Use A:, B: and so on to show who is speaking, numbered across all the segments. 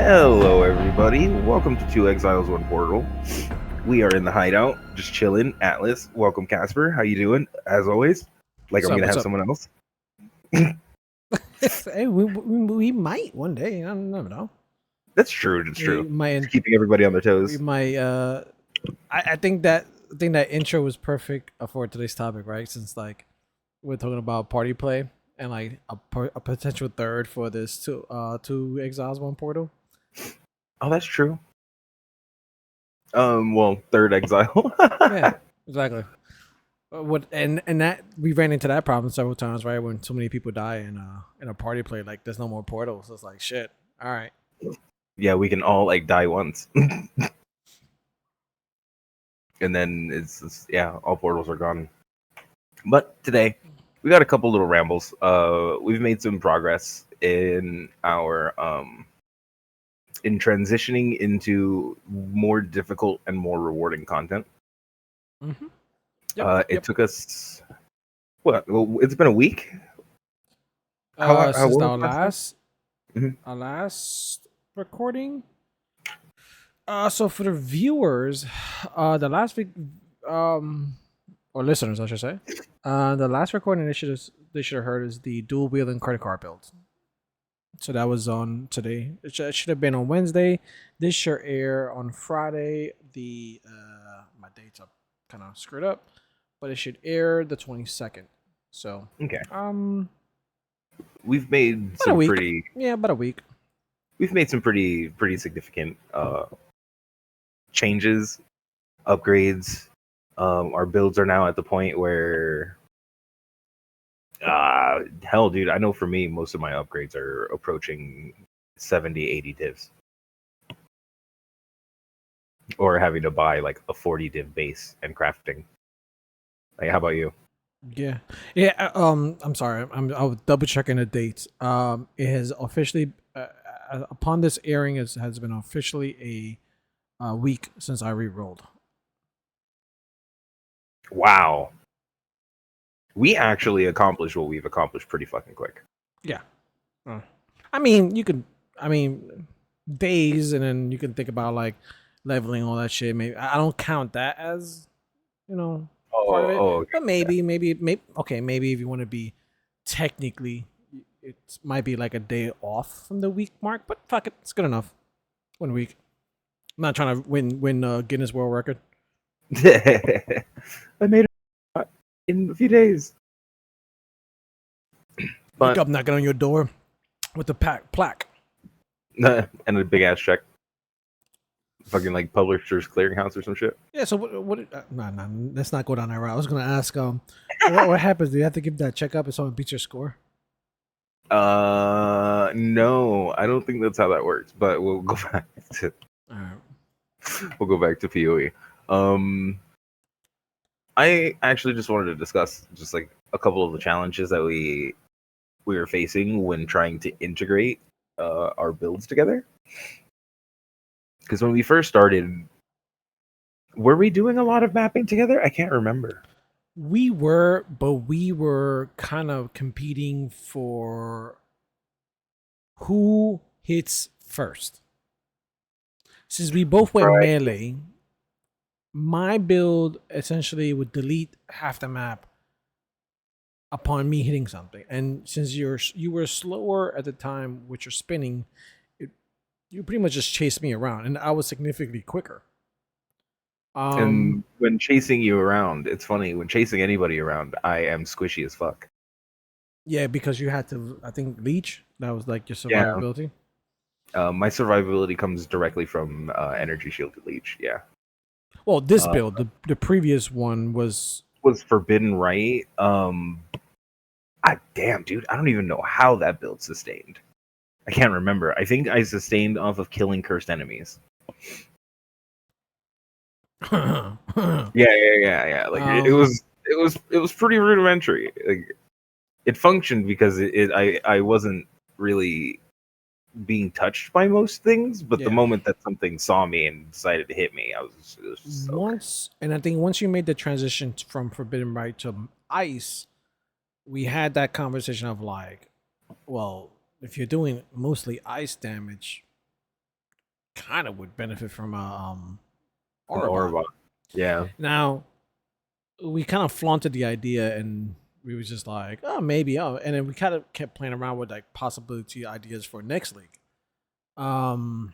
A: Hello, everybody. Welcome to Two Exiles, One Portal. We are in the hideout, just chilling. Atlas, welcome, Casper. How you doing? As always, like
B: What's
A: I'm
B: up?
A: gonna
B: What's
A: have
B: up?
A: someone else.
B: Hey, we might one day. I don't never know.
A: That's true. That's
B: We
A: true.
B: might.
A: Just keeping everybody on their
B: We
A: toes.
B: might. I think that intro was perfect for today's topic, right? Since like we're talking about party play and like a potential third for this two exiles one portal.
A: Oh, that's true. Well, third exile.
B: Yeah, exactly. What and that we ran into that problem several times, right? When so many people die in a party play, like there's no more portals. It's like shit. All right.
A: Yeah, we can all like die once, and then it's yeah, all portals are gone. But today, we got a couple little rambles. We've made some progress in our in transitioning into more difficult and more rewarding content.
B: Mm-hmm. Yep.
A: It took us what? Well, it's been a week. How
B: Since
A: what was
B: our
A: the last time?
B: last
A: Mhm.
B: our last recording. So for the viewers, the last week, or listeners, I should say, the last recording they should have heard is the dual wheeling credit card build. So that was on today. It should have been on Wednesday. This should air on Friday. The my dates are kind of screwed up, but it should air the 22nd. So
A: Okay,
B: um,
A: we've made
B: about a
A: some
B: week.
A: pretty
B: Yeah, about a week.
A: we've made some pretty significant changes, upgrades. Our builds are now at the point where hell, dude, I know for me, most of my upgrades are approaching 70, 80 divs, or having to buy like a 40 div base and crafting. Like, how about you?
B: Yeah, yeah. I'm sorry. I'll double checking the dates. It has officially, upon this airing, it has been officially a week since I re-rolled.
A: Wow, we actually accomplished what we've accomplished pretty fucking quick.
B: Yeah. Uh, I mean, you could. I mean, days, and then you can think about like leveling all that shit. Maybe I don't count that as you know part of
A: Oh,
B: it,
A: oh, okay.
B: but maybe. Okay, maybe if you want to be technically, it might be like a day off from the week mark. But fuck it, it's good enough. 1 week. I'm not trying to win Guinness World Record.
A: I made it in a few days,
B: Wake
A: but
B: up knocking on your door with the plaque.
A: and a big ass check, fucking like Publishers Clearinghouse or some shit.
B: Yeah. So what? Nah. Let's not go down that route. I was gonna ask what happens? Do you have to give that check up if someone beats your score?
A: No, I don't think that's how that works. But we'll go back to
B: All right.
A: PoE. I actually just wanted to discuss just like a couple of the challenges that we were facing when trying to integrate our builds together. Because when we first started, were we doing a lot of mapping together? I can't remember.
B: But we were kind of competing for who hits first. Since we both went
A: Right.
B: melee, my build essentially would delete half the map upon me hitting something. And since you were slower at the time with your spinning, you pretty much just chased me around, and I was significantly quicker.
A: And when chasing you around, it's funny. When chasing anybody around, I am squishy as fuck.
B: Yeah, because you had to, I think, leech. That was like your
A: Yeah.
B: survivability.
A: My survivability comes directly from energy shielded leech. Yeah.
B: Well, this
A: Uh,
B: build, the previous one was.
A: was Forbidden Right. Damn, dude, I don't even know how that build sustained. I can't remember. I think I sustained off of killing cursed enemies.
B: um,
A: Yeah. Like it was pretty rudimentary. Like it functioned because I wasn't really being touched by most things, but the
B: yeah.
A: moment that something saw me and decided to hit me, it was just okay.
B: And I think once you made the transition from Forbidden Right to Ice, we had that conversation of like, well, if you're doing mostly ice damage, kind of would benefit from a
A: An
B: Aura.
A: Orba. Yeah.
B: Now we kind of flaunted the idea, and we was just like, oh, maybe, and then we kind of kept playing around with like possibility ideas for next league. Um,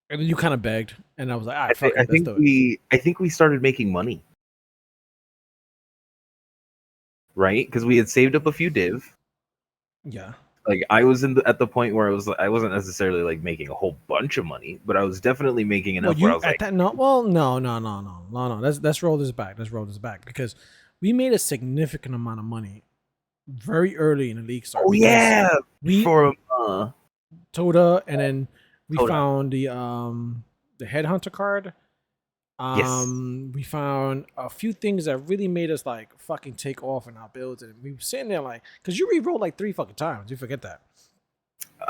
B: and then you kind of begged, and I was like, all right, fuck it, let's do it.
A: I think we started making money, right? Because we had saved up a few div.
B: Yeah.
A: Like I was at the point where I wasn't necessarily like making a whole bunch of money, but I was definitely making
B: Well,
A: enough where I
B: you
A: was
B: at
A: like,
B: that no, well, no. Let's roll this back. Let's roll this back because we made a significant amount of money very early in the league start.
A: oh yeah,
B: We
A: for
B: Toda, and then we
A: Toda.
B: found the headhunter card.
A: Yes.
B: We found a few things that really made us like fucking take off in our builds, and we were sitting there like, because you re-rolled like 3 fucking times. You forget that.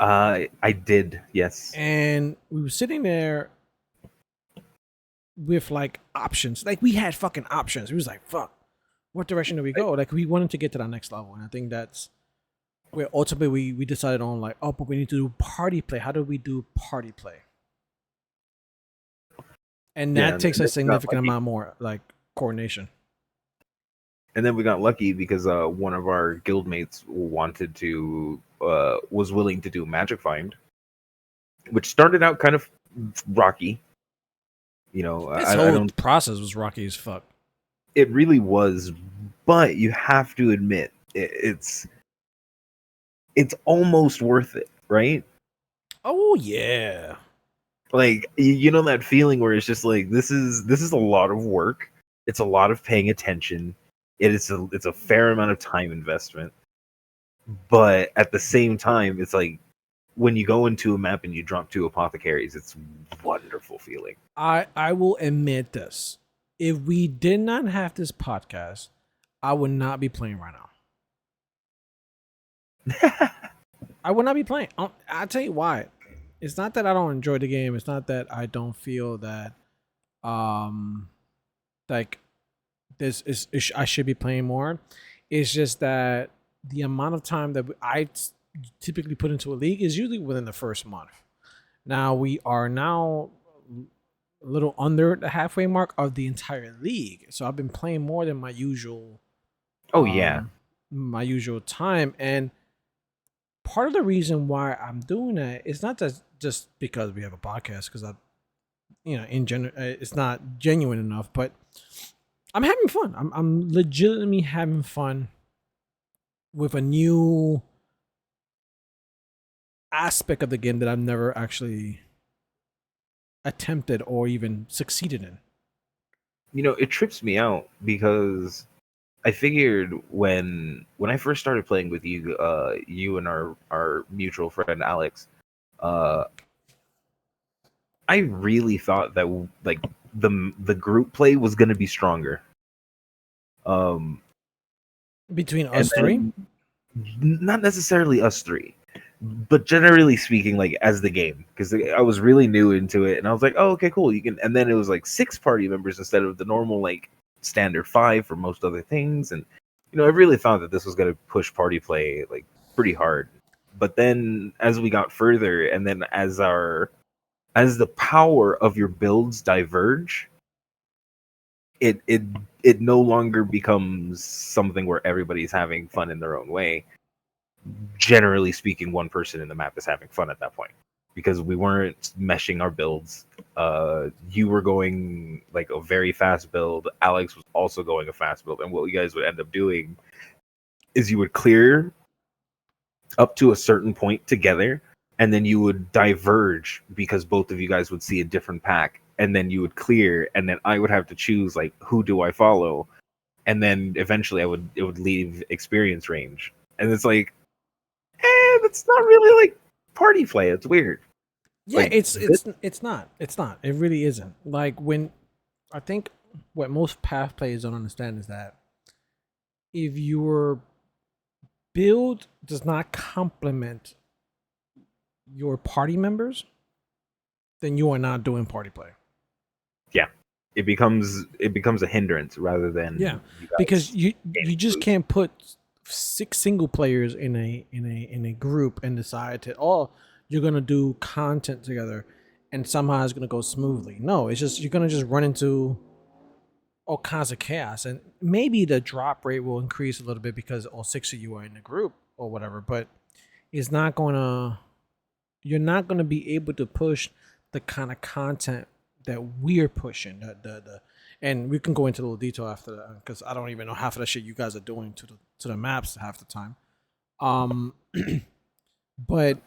A: I did, yes.
B: And we were sitting there with like options. Like we had fucking options. We was like, fuck, what direction do we go? Like we wanted to get to that next level, and I think that's where ultimately we decided on like, oh, but we need to do party play. How do we do party play? And that takes a significant amount more like coordination.
A: And then we got lucky because one of our guildmates wanted to was willing to do Magic Find, which started out kind of rocky. You know,
B: This
A: I
B: whole
A: don't.
B: process was rocky as fuck.
A: It really was, but you have to admit it's almost worth it, right?
B: Oh yeah.
A: Like you know that feeling where it's just like this is a lot of work. It's a lot of paying attention. It's a fair amount of time investment. But at the same time, it's like when you go into a map and you drop 2 apothecaries, it's a wonderful feeling.
B: I will admit this. If we did not have this podcast, I would not be playing right now. I would not be playing. I'll tell you why. It's not that I don't enjoy the game. It's not that I don't feel that like this is I should be playing more. It's just that the amount of time that I typically put into a league is usually within the first month. Now we are now a little under the halfway mark of the entire league, so I've been playing more than my usual.
A: Oh yeah,
B: My usual time, and part of the reason why I'm doing that is not just because we have a podcast, because in general, it's not genuine enough, but I'm having fun. I'm legitimately having fun with a new aspect of the game that I've never actually attempted or even succeeded in.
A: you know it trips me out because I figured when I first started playing with you, you and our mutual friend Alex, I really thought that like the group play was going to be stronger.
B: Between us three,
A: Not necessarily us three, but generally speaking, like as the game, because I was really new into it, and I was like, oh, okay, cool, you can. And then it was like 6 party members instead of the normal like standard 5 for most other things, and you know, I really thought that this was going to push party play like pretty hard. But then as we got further, and then as the power of your builds diverge, it no longer becomes something where everybody's having fun in their own way. Generally speaking, one person in the map is having fun at that point because we weren't meshing our builds. You were going like a very fast build. Alex was also going a fast build, and what you guys would end up doing is you would clear up to a certain point together, and then you would diverge because both of you guys would see a different pack, and then you would clear, and then I would have to choose like who do I follow, and then eventually it would leave experience range, and it's like, that's not really like party play. It's weird.
B: yeah,
A: Like
B: it's not. It's not. It really isn't. Like when I think what most path players don't understand is that if your build does not complement your party members, then you are not doing party play.
A: yeah, it becomes a hindrance rather than
B: Because you just can't put 6 single players in a group and decide to, oh, you're gonna do content together, and somehow it's gonna go smoothly. No, it's just you're gonna just run into all kinds of chaos, and maybe the drop rate will increase a little bit because all six of you are in the group or whatever. But it's not gonna. You're not gonna be able to push the kind of content that we're pushing. And we can go into a little detail after that because I don't even know half of the shit you guys are doing to the maps half the time. Um, but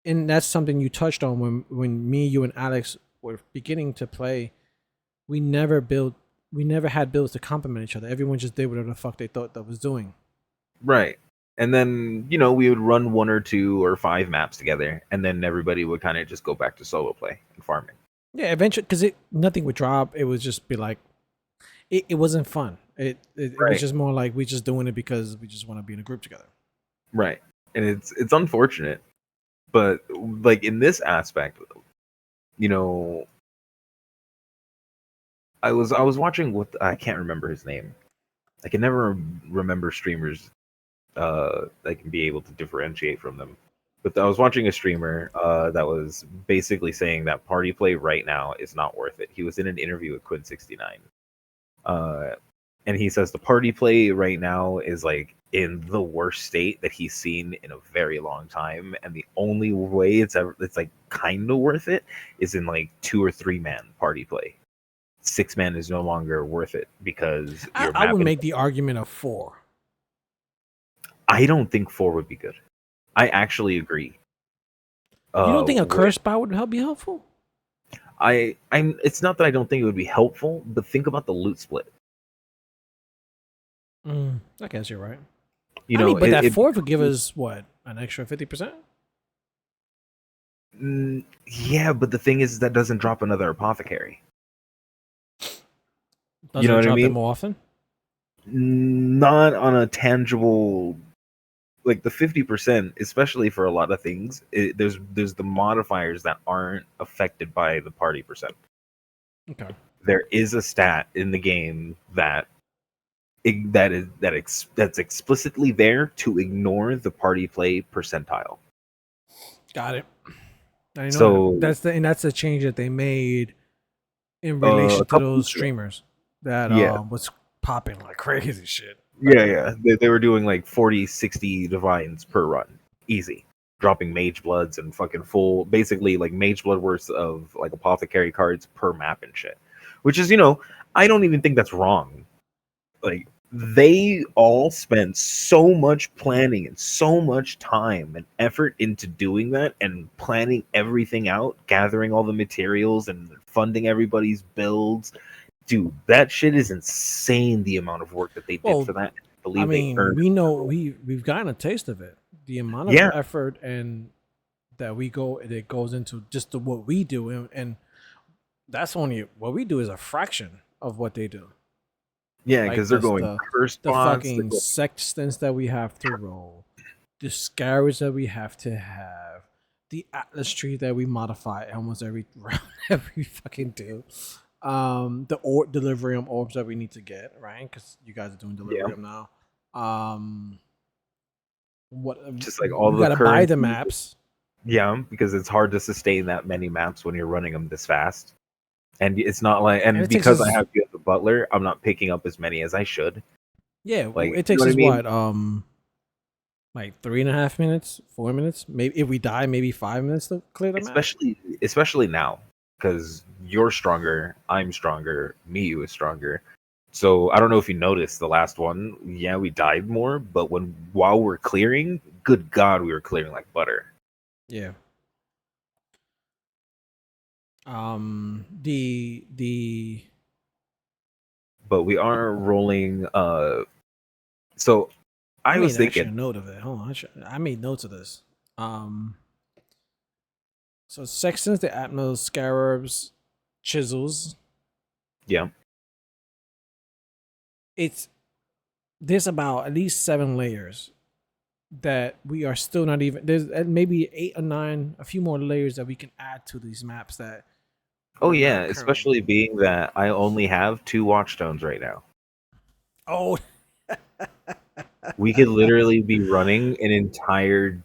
B: and that's something you touched on when me, you, and Alex were beginning to play. We never built. We never had builds to complement each other. Everyone just did whatever the fuck they thought that was doing.
A: Right. And then, we would run 1 or 2 or 5 maps together, and then everybody would kind of just go back to solo play and farming.
B: Yeah, eventually, because nothing would drop. It would just be like, it wasn't fun. It was just more like we just doing it because we just want to be in a group together.
A: Right. And it's unfortunate, but like in this aspect, I was watching I can't remember his name. I can never remember streamers that can be able to differentiate from them. But I was watching a streamer that was basically saying that party play right now is not worth it. He was in an interview with Quinn69. And he says the party play right now is like in the worst state that he's seen in a very long time, and the only way it's like kind of worth it is in like 2 or 3 man party play. 6 man is no longer worth it because
B: I would make the argument of 4.
A: I don't think 4 would be good. I actually agree.
B: You don't think a curse spot would be helpful?
A: It's not that I don't think it would be helpful, but think about the loot split.
B: I guess you're right.
A: But
B: that 4 would give us what, an extra 50%?
A: Yeah, but the thing is that doesn't drop another apothecary.
B: Doesn't it drop them more often?
A: Not on a tangible, like the 50%, especially for a lot of things. There's the modifiers that aren't affected by the party percent.
B: Okay.
A: There is a stat in the game that's explicitly there to ignore the party play percentile.
B: Got it. I know that's the change that they made in relation to those streamers that was popping like crazy shit.
A: Yeah. They were doing like 40, 60 divines per run, easy, dropping mage bloods and fucking full, basically like mage blood worth of like apothecary cards per map and shit. Which is, I don't even think that's wrong. Like, they all spent so much planning and so much time and effort into doing that and planning everything out, gathering all the materials and funding everybody's builds. Dude, that shit is insane, the amount of work that they did for that.
B: We know we've gotten a taste of it. The amount of effort and that goes into just what we do, and that's only what we do is a fraction of what they do.
A: Yeah, because they're going first
B: the fucking sextants that we have to roll, the scarabs that we have to have, the atlas tree that we modify almost every round that we fucking do, the delirium orbs that we need to get, right? Because you guys are doing delirium now.
A: Just like all
B: we gotta buy the maps.
A: Yeah, because it's hard to sustain that many maps when you're running them this fast. And it's not like, and because I have you as a butler, I'm not picking up as many as I should.
B: Yeah, like, it takes us what, like 3.5 minutes, 4 minutes, maybe if we die, maybe 5 minutes to clear the map.
A: Especially now, because you're stronger, I'm stronger, Miyu is stronger. So I don't know if you noticed the last one. Yeah, we died more, but while we're clearing, good God, we were clearing like butter.
B: Yeah.
A: But we are rolling. So I was thinking
B: a note of it. Hold on, I made notes of this. So sextants, the atmos, scarabs, chisels.
A: Yeah.
B: There's about at least 7 layers that we are still not even. There's maybe 8 or 9, a few more layers that we can add to these maps that.
A: Oh yeah, especially being that I only have 2 watchstones right now.
B: Oh.
A: We could literally be running an entire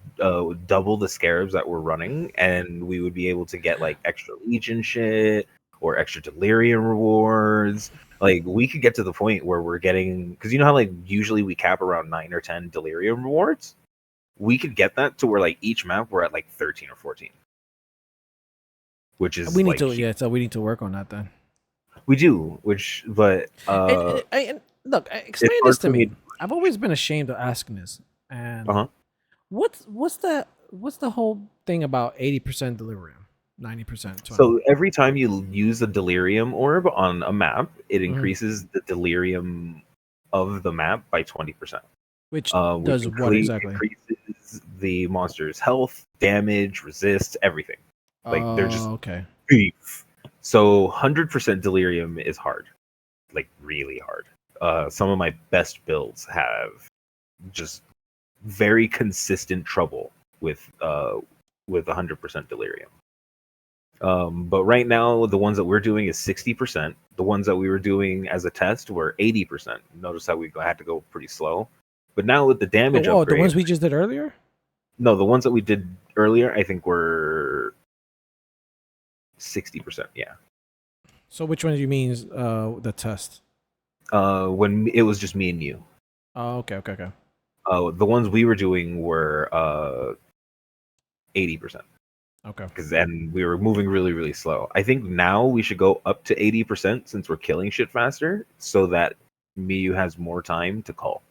A: double the scarabs that we're running, and we would be able to get like extra legion shit or extra delirium rewards. Like we could get to the point where we're getting, because you know how like usually we cap around 9 or 10 delirium rewards. We could get that to where like each map we're at like 13 or 14, which is
B: We need
A: like
B: to,
A: huge.
B: yeah. So we need to work on that then.
A: We do, which but
B: And look,
A: it's
B: explain this
A: hard
B: to
A: for me.
B: me. I've always been ashamed of asking this. And
A: Uh-huh.
B: what's the whole thing about 80% delirium, 90%, 20?
A: So every time you use a delirium orb on a map, it
B: Mhm.
A: increases the delirium of the map by 20%.
B: Which
A: Which
B: does what exactly?
A: increases the monster's health, damage, resist, everything. Like they're just
B: Oh, okay.
A: beef. So 100% delirium is hard, like really hard. Some of my best builds have just very consistent trouble with 100% delirium. But right now, the ones that we're doing is 60%. The ones that we were doing as a test were 80%. Notice how we had to go pretty slow. But now with the damage
B: Oh, the
A: upgrade,
B: ones we just did earlier.
A: no, the ones that we did earlier, I think were 60%. Yeah.
B: So which ones you mean? The test.
A: When it was just me and you.
B: Oh, okay.
A: The ones we were doing were 80%.
B: Okay.
A: Because then we were moving really, really slow. I think now we should go up to 80% since we're killing shit faster, so that Miyu has more time to call.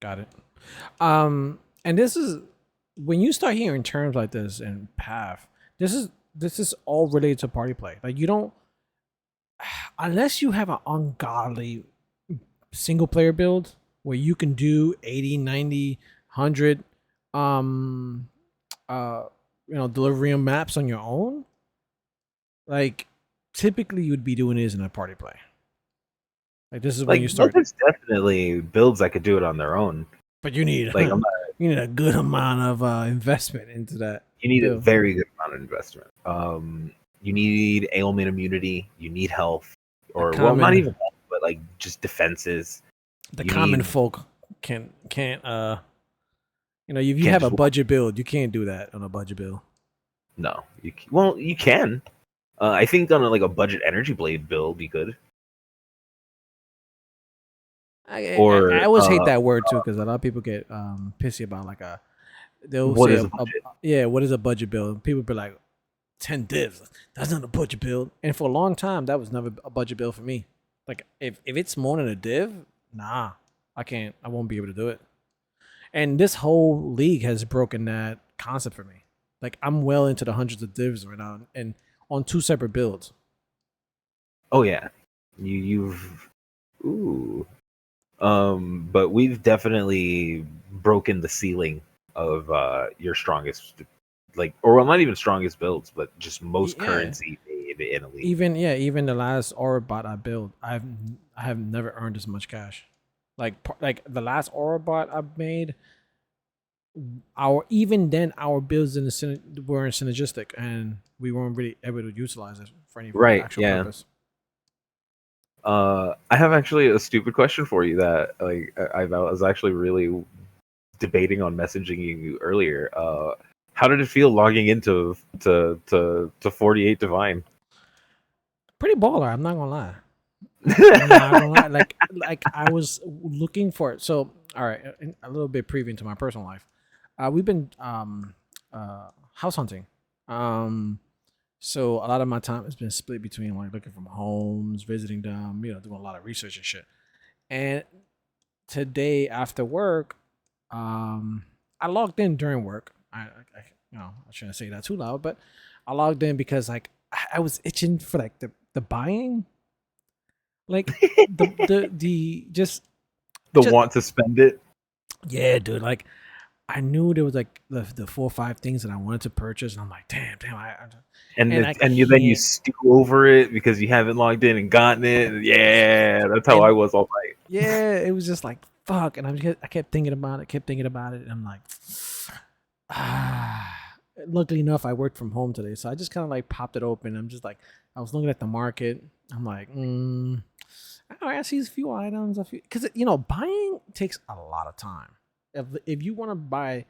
B: Got it. And this is when you start hearing terms like this in Path. This is all related to party play. Like you don't, unless you have an ungodly single player build where you can do 80, 90, 100 uh delivering maps on your own. Like typically you'd be doing this in a party play. Like this is when
A: Like,
B: you start,
A: there's definitely builds that could do it on their own.
B: but you need
A: Like, I'm not,
B: you need a good amount of investment into that
A: you need a
B: build.
A: very good amount of investment. You need ailment immunity. You need health,
B: The
A: or well, not
B: common
A: even health, but like just defenses.
B: the
A: You
B: common
A: need
B: folk can't if you
A: can't
B: have a
A: just
B: budget build, you can't do that on a budget build.
A: no. Well, you can. I think on like a budget energy blade build, you could.
B: I
A: Or
B: always hate that word too because a lot of people get pissy about like they'll
A: what
B: say
A: is a budget?
B: yeah, what is a budget build? People be like 10 divs. That's not a budget build. And for a long time that was never a budget build for me. Like if it's more than a div, nah. I won't be able to do it. And this whole league has broken that concept for me. Like I'm well into the hundreds of divs right now and on two separate builds.
A: Oh yeah, you've ooh. But we've definitely broken the ceiling of your strongest, like, or well, not even strongest builds, but just most
B: Yeah.
A: currency made in a league.
B: Even the last aura bot I built, I have never earned as much cash. Like the last aura bot I made, our builds weren't synergistic, and we weren't really able to utilize it for any
A: Right?
B: actual
A: Yeah.
B: purpose.
A: I have actually a stupid question for you that like I was actually really debating on messaging you earlier. How did it feel logging into to 48 Divine?
B: Pretty baller, I'm not gonna lie. I'm not gonna lie. Like I was looking for it. So all right, a little bit preview into my personal life. We've been house hunting. So a lot of my time has been split between like looking for homes, visiting them, doing a lot of research and shit. And today after work, I logged in during work. I shouldn't say that too loud, but I logged in because like I was itching for like the buying, like the
A: The
B: just
A: want to spend it.
B: yeah, dude. Like I knew there was like the 4 or 5 things that I wanted to purchase, and I'm like, damn, and I
A: Then you
B: can't.
A: stew over it because you haven't logged in and gotten it. Yeah, that's how I
B: And
A: was all night.
B: yeah, it was just like fuck, and I kept thinking about it, and I'm like, ah. Luckily enough, I worked from home today, so I just kind of like popped it open. I'm just like, I was looking at the market. I'm like, I see a few items, because buying takes a lot of time. If you want to buy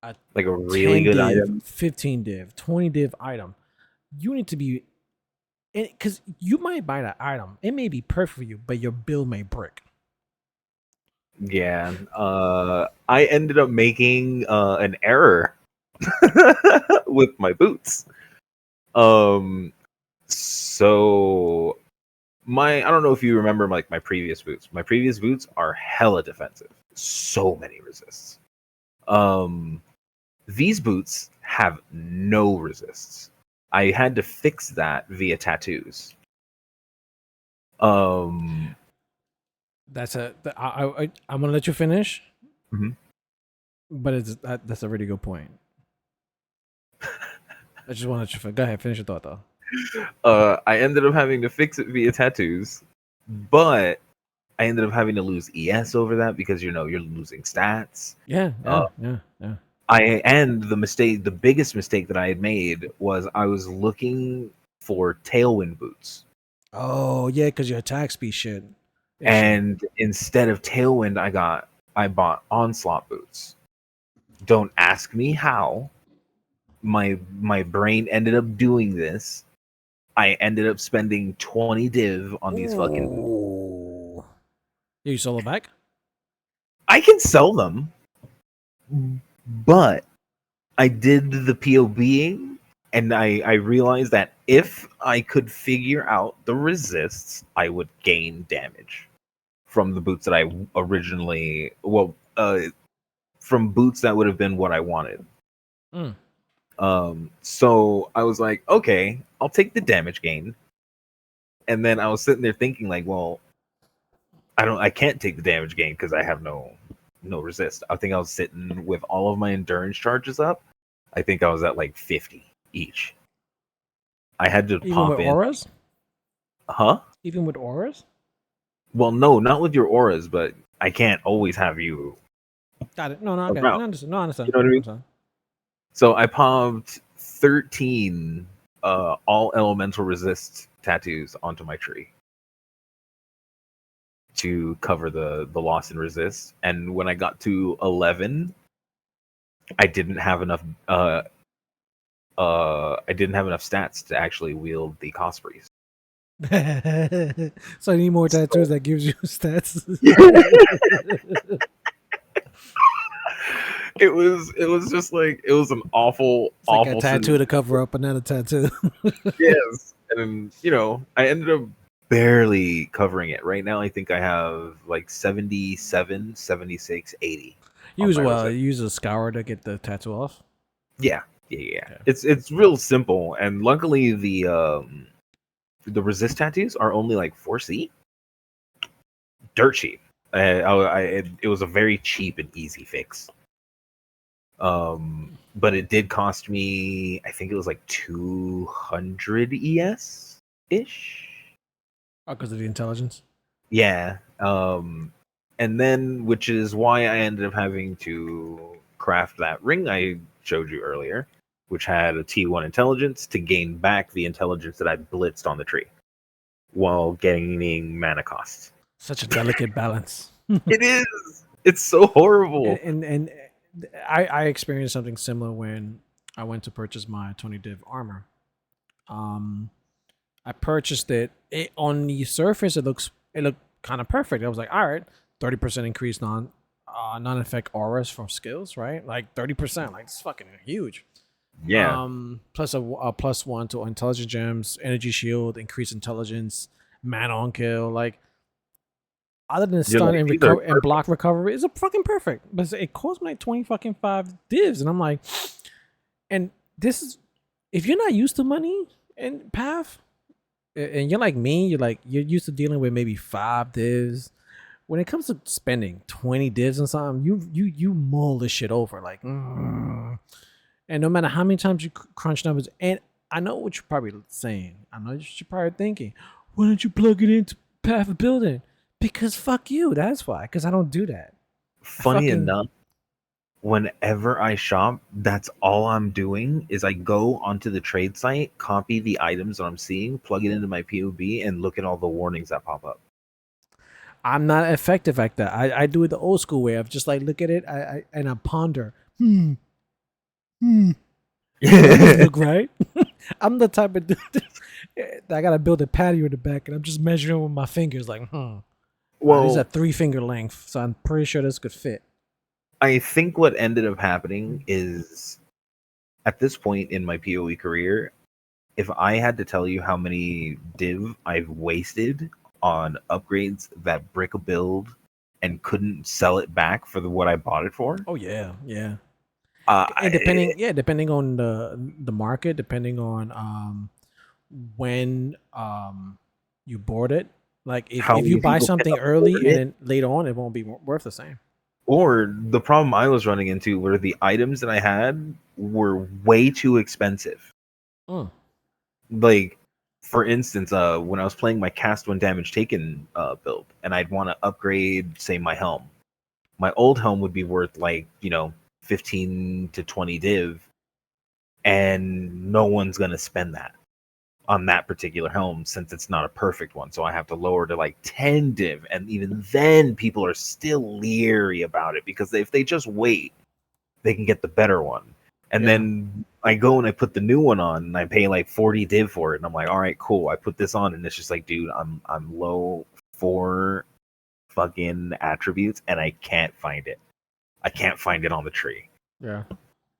B: a
A: Like a really
B: 10
A: good
B: div,
A: item.
B: 15 div, 20 div item, you need to be, because you might buy that item. It may be perfect for you, but your bill may break.
A: Yeah. I ended up making an error with my boots. Um, so I don't know if you remember like my previous boots. My previous boots are hella defensive. So many resists. Um, these boots have no resists. I had to fix that via tattoos. Um,
B: I'm gonna let you finish,
A: mhm.
B: but that's a really good point. I just want to let you go ahead, finish your thought though.
A: I ended up having to fix it via tattoos, but I ended up having to lose ES over that because you're losing stats.
B: Yeah,
A: Uh,
B: yeah.
A: the biggest mistake that I had made was I was looking for tailwind boots,
B: Oh yeah, because your attack speed shit issue.
A: and instead of tailwind, I bought onslaught boots. Don't ask me how. My brain ended up doing this. I ended up spending 20 div on these fucking boots.
B: Oh, you solo back?
A: I can sell them, but I did the POBing and I realized that if I could figure out the resists, I would gain damage from the boots that I originally from boots that would have been what I wanted.
B: Mm.
A: So I was like, okay, I'll take the damage gain. And then I was sitting there thinking like, well, I can't take the damage gain because I have no resist. I think I was sitting with all of my endurance charges up. I think I was at like 50 each. I had to
B: Even with
A: pop in.
B: auras?
A: Huh?
B: Even with auras?
A: Well, no, not with your auras, but I can't always have you
B: Got it. No, okay.
A: around.
B: No, I understand. No, I
A: You
B: understand.
A: know what I
B: I
A: mean?
B: understand.
A: So I popped 13 all elemental resist tattoos onto my tree to cover the loss in resist. And when I got to 11, I didn't have enough I didn't have enough stats to actually wield the Cospreys.
B: So I need more tattoos
A: So
B: that gives you stats.
A: it was just like it was an awful
B: It's like a
A: awful
B: tattoo to
A: scenario.
B: cover up another tattoo.
A: Yes. And I ended up barely covering it. Right now I think I have like 77, 76, 80 on my resist.
B: Use a scour to get the tattoo off.
A: Yeah. Yeah.
B: Okay.
A: It's real simple, and luckily the resist tattoos are only like 4C. Dirt cheap. It was a very cheap and easy fix. But it did cost me, I think it was like 200 ES ish.
B: Oh, because of the intelligence.
A: Yeah. And then, which is why I ended up having to craft that ring I showed you earlier, which had a T1 intelligence to gain back the intelligence that I blitzed on the tree while gaining mana cost.
B: Such a delicate balance.
A: It is. It's so horrible.
B: And I experienced something similar when I went to purchase my 20 div armor. Um, I purchased it. It on the surface, it looked kind of perfect. I was like, all right, 30% increase non effect auras from skills, right? Like 30%, like it's fucking huge.
A: Yeah.
B: Plus a plus one to intelligence gems, energy shield, increased intelligence, man on kill. Like other than
A: You're
B: stun
A: like,
B: and
A: these are
B: recover and block recovery, it's a fucking perfect. But it cost me like 20 fucking 5 divs, and I'm like, and this is if you're not used to money and path, and you're like me, you're used to dealing with maybe 5 divs. When it comes to spending 20 divs on something, you mull this shit over like, and no matter how many times you crunch numbers, and I know what you're probably saying. I know what you're probably thinking. Why don't you plug it into path of building? Because fuck you. That's why. Because I don't do that. I
A: funny
B: fucking
A: enough, whenever I shop, that's all I'm doing is I go onto the trade site, copy the items that I'm seeing, plug it into my POB, and look at all the warnings that pop up.
B: I'm not effective like that. I do it the old school way of just like look at it and I ponder. That doesn't look right. I'm the type of dude that I gotta build a patio in the back, and I'm just measuring with my fingers, like, this is a
A: Well,
B: 3-finger length, so I'm pretty sure this could fit.
A: I think what ended up happening is at this point in my PoE career, if I had to tell you how many div I've wasted on upgrades that brick a build and couldn't sell it back for what I bought it for,
B: Oh yeah, yeah. And
A: I,
B: depending on the market, depending on when you board it. Like
A: how
B: if you
A: many
B: buy
A: people can
B: something early
A: afford
B: and
A: it.
B: then later on it won't be worth the same.
A: Or the problem I was running into were the items that I had were way too expensive.
B: Mm.
A: Like, for instance, when I was playing my cast when damage taken build, and I'd want to upgrade, say, my helm. My old helm would be worth like 15 to 20 div, and no one's gonna spend that on that particular helm since it's not a perfect one. So I have to lower to like 10 div, and even then, people are still leery about it because if they just wait, they can get the better one. And
B: Yeah.
A: then I go and I put the new one on and I pay like 40 div for it. And I'm like, all right, cool. I put this on and it's just like, dude, I'm low 4 fucking attributes and I can't find it. I can't find it on the tree.
B: Yeah.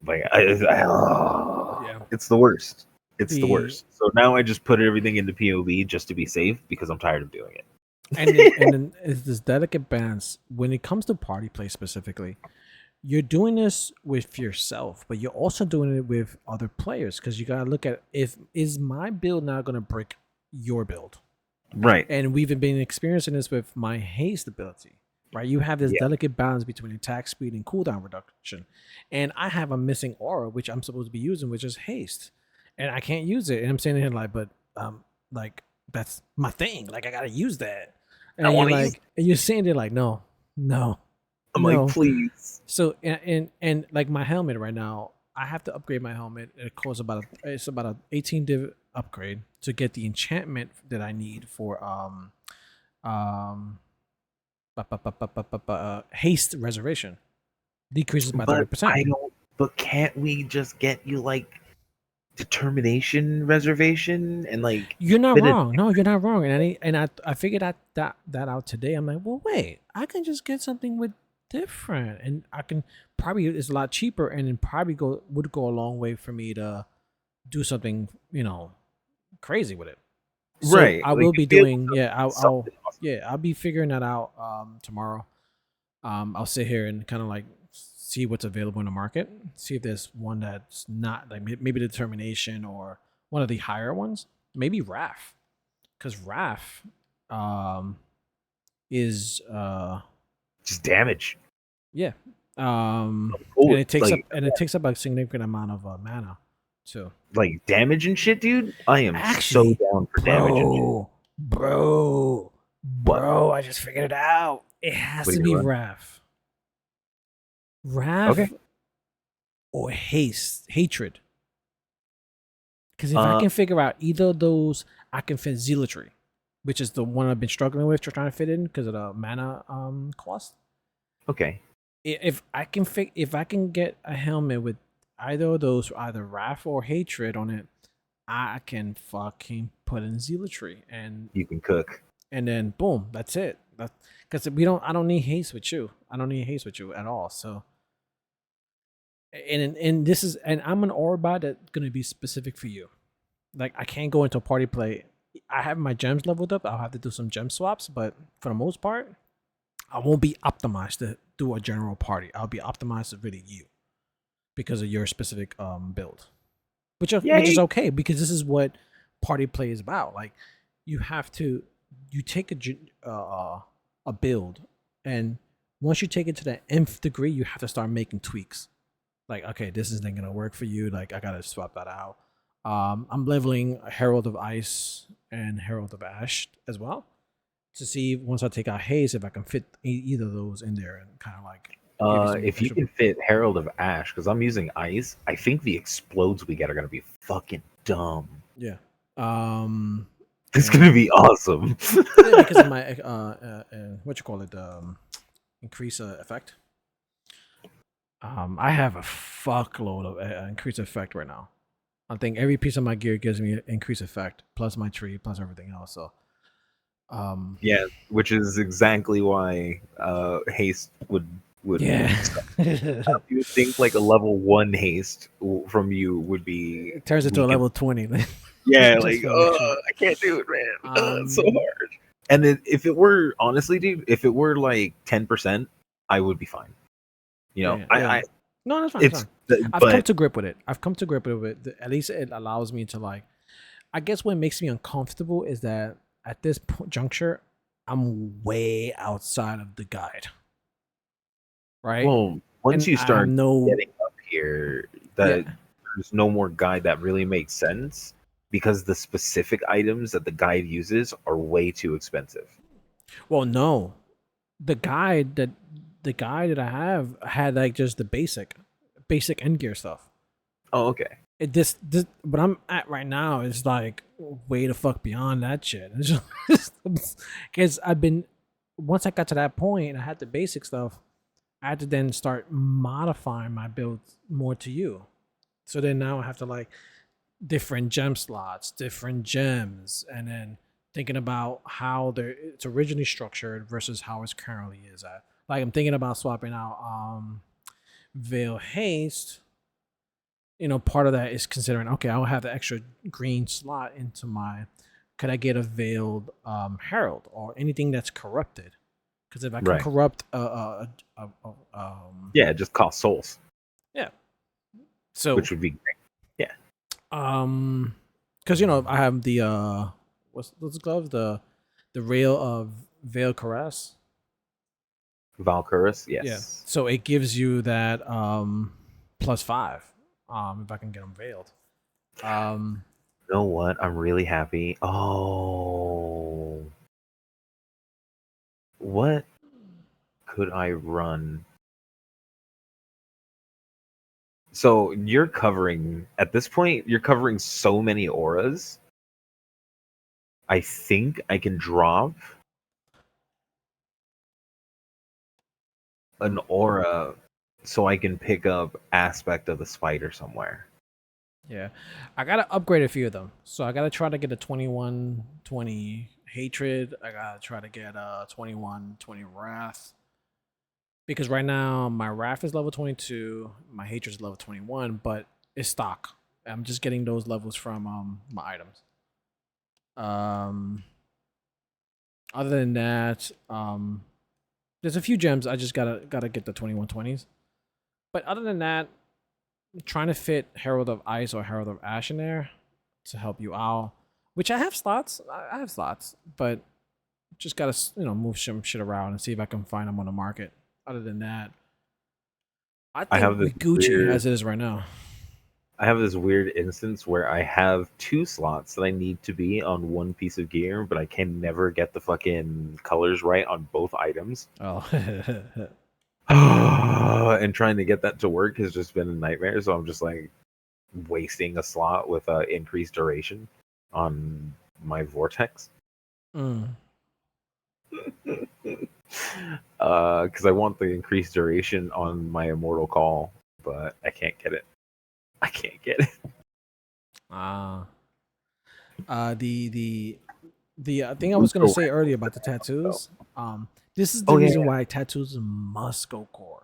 A: Like
B: Yeah.
A: it's the worst. It's the
B: The
A: worst. So now I just put everything into POV just to be safe because I'm tired of doing it.
B: and then it's this delicate balance when it comes to party play specifically. You're doing this with yourself, but you're also doing it with other players because you gotta look at if is my build now gonna break your build.
A: Right.
B: And we've been experiencing this with my haste ability, right? You have this
A: Yeah.
B: delicate balance between attack speed and cooldown reduction. And I have a missing aura, which I'm supposed to be using, which is haste. And I can't use it. And I'm saying here like, but like that's my thing. Like I gotta use that.
A: I
B: And you're
A: want to use
B: like, and you're saying there like, no, no,
A: I'm like,
B: no.
A: please.
B: So and like my helmet right now, I have to upgrade my helmet. It costs it's about a 18 div upgrade to get the enchantment that I need for um haste reservation. Decreases by
A: But
B: 30%.
A: I don't but can't we just get you like determination reservation and like
B: You're not
A: bit of
B: wrong. No, you're not wrong. And I figured that out today. I'm like, well, wait, I can just get something with different, and I can probably it's a lot cheaper, and it probably would go a long way for me to do something crazy with it. So
A: right?
B: I
A: Like
B: will
A: you'll
B: be
A: be able
B: doing
A: to
B: yeah.
A: something awesome.
B: I'll be figuring that out tomorrow. I'll sit here and kind of like see what's available in the market, see if there's one that's not like maybe determination or one of the higher ones, maybe RAF, because RAF is
A: Just damage.
B: yeah,
A: I'm cool
B: and
A: with
B: it takes up a significant amount of mana too.
A: like damage and shit, dude. I am so
B: Actually,
A: down for damage and shit.
B: bro, bro,
A: What?
B: bro, I just figured it out. It has
A: What are
B: to
A: you
B: be
A: doing?
B: RAF.
A: Okay.
B: RAF or hatred. Because if I
A: Uh
B: can figure out either of those, I can fit zealotry, which is the one I've been struggling with trying to fit in because of the mana cost.
A: okay.
B: If I can get a helmet with either of those, either wrath or hatred on it, I can fucking put in zealotry
A: You can cook.
B: and then boom, that's it. Because I don't need haste with you. I don't need haste with you at all. So and this is and I'm an Orbot that's gonna be specific for you. Like I can't go into party play. I have my gems leveled up. I'll have to do some gem swaps, but for the most part, I won't be optimized to do a general party. I'll be optimized to really you because of your specific build, which is
A: Yay.
B: okay because this is what party play is about. Like you have to you take a build, and once you take it to the nth degree, you have to start making tweaks. Like okay, this isn't gonna work for you. Like I gotta swap that out. I'm leveling Herald of Ice and Herald of Ash as well to see once I take out Haze if I can fit either of those in there and kind of like give you some
A: If you
B: extra.
A: can fit Herald of Ash, because I'm using ice, I think the explodes we get are gonna be fucking dumb.
B: Yeah.
A: It's gonna be awesome.
B: Yeah, because of my what you call it increase effect. I have a fuckload of increased effect right now. I think every piece of my gear gives me increased effect, plus my tree, plus everything else. So, um,
A: Yeah, which is exactly why haste would
B: yeah,
A: you would think like a level 1 haste from you would be
B: it turns into a
A: weakened.
B: level 20.
A: Yeah,
B: Just
A: like
B: for like shit.
A: I can't do it, man. It's so
B: Um,
A: hard. And then if it were honestly, dude, if it were like 10%, I would be fine. You know,
B: yeah. No, that's fine. That's
A: it's
B: fine. I've come
A: but
B: to grip with it. I've come to grip with it. At least it allows me to like. I guess what makes me uncomfortable is that at this juncture, I'm way outside of the guide, right?
A: well, once
B: And
A: you
B: I have
A: start
B: no.
A: getting up here,
B: Yeah.
A: that there's no more guide that really makes sense because the specific items that the guide uses are way too expensive.
B: Well, no, the guide that I have had like just the basic end gear stuff.
A: Oh, okay.
B: This what I'm at right now is like way the fuck beyond that shit. It's just because I've been once I got to that point and I had the basic stuff, I had to then start modifying my build more to you. So then now I have to like different gem slots, different gems, and then thinking about how it's originally structured versus how it's currently is at. Like I'm thinking about swapping out Veil Haste. Part of that is considering, okay, I'll have the extra green slot into my. Could I get a veiled herald or anything that's corrupted? Because if I can
A: Right.
B: corrupt
A: Yeah, it just costs souls,
B: yeah. So
A: which would be great. Yeah.
B: because I have the what's the glove, the rail of veil caress.
A: Valkyrus,
B: Yeah.
A: yes.
B: So it gives you that +5 if I can get them veiled. Um
A: You know what? I'm really happy. Oh, what could I run? So you're covering at this point, you're covering so many auras. I think I can drop an aura so I can pick up aspect of the spider somewhere.
B: Yeah, I gotta upgrade a few of them. So I gotta try to get a 2120 hatred. I gotta try to get a 2120 wrath. Because right now my wrath is level 22, my hatred is level 21, but it's stock. I'm just getting those levels from my items. Um, other than that, there's a few gems I just gotta get the 2120s. But other than that, trying to fit Herald of Ice or Herald of Ash in there to help you out. Which I have slots. I have slots, but just gotta move some shit around and see if I can find them on the market. Other than that, I
A: I
B: think
A: have this
B: we Gucci
A: weird
B: as it is right now.
A: I have this weird instance where I have two slots that I need to be on one piece of gear, but I can never get the fucking colors right on both items.
B: Oh,
A: And trying to get that to work has just been a nightmare. So I'm just like wasting a slot with increased duration on my vortex.
B: mm.
A: Because I want the increased duration on my immortal call, but I can't get it. I can't get it.
B: Ah. The thing I was gonna say earlier about the tattoos. This is the
A: Oh yeah,
B: reason
A: yeah.
B: why tattoos must go core.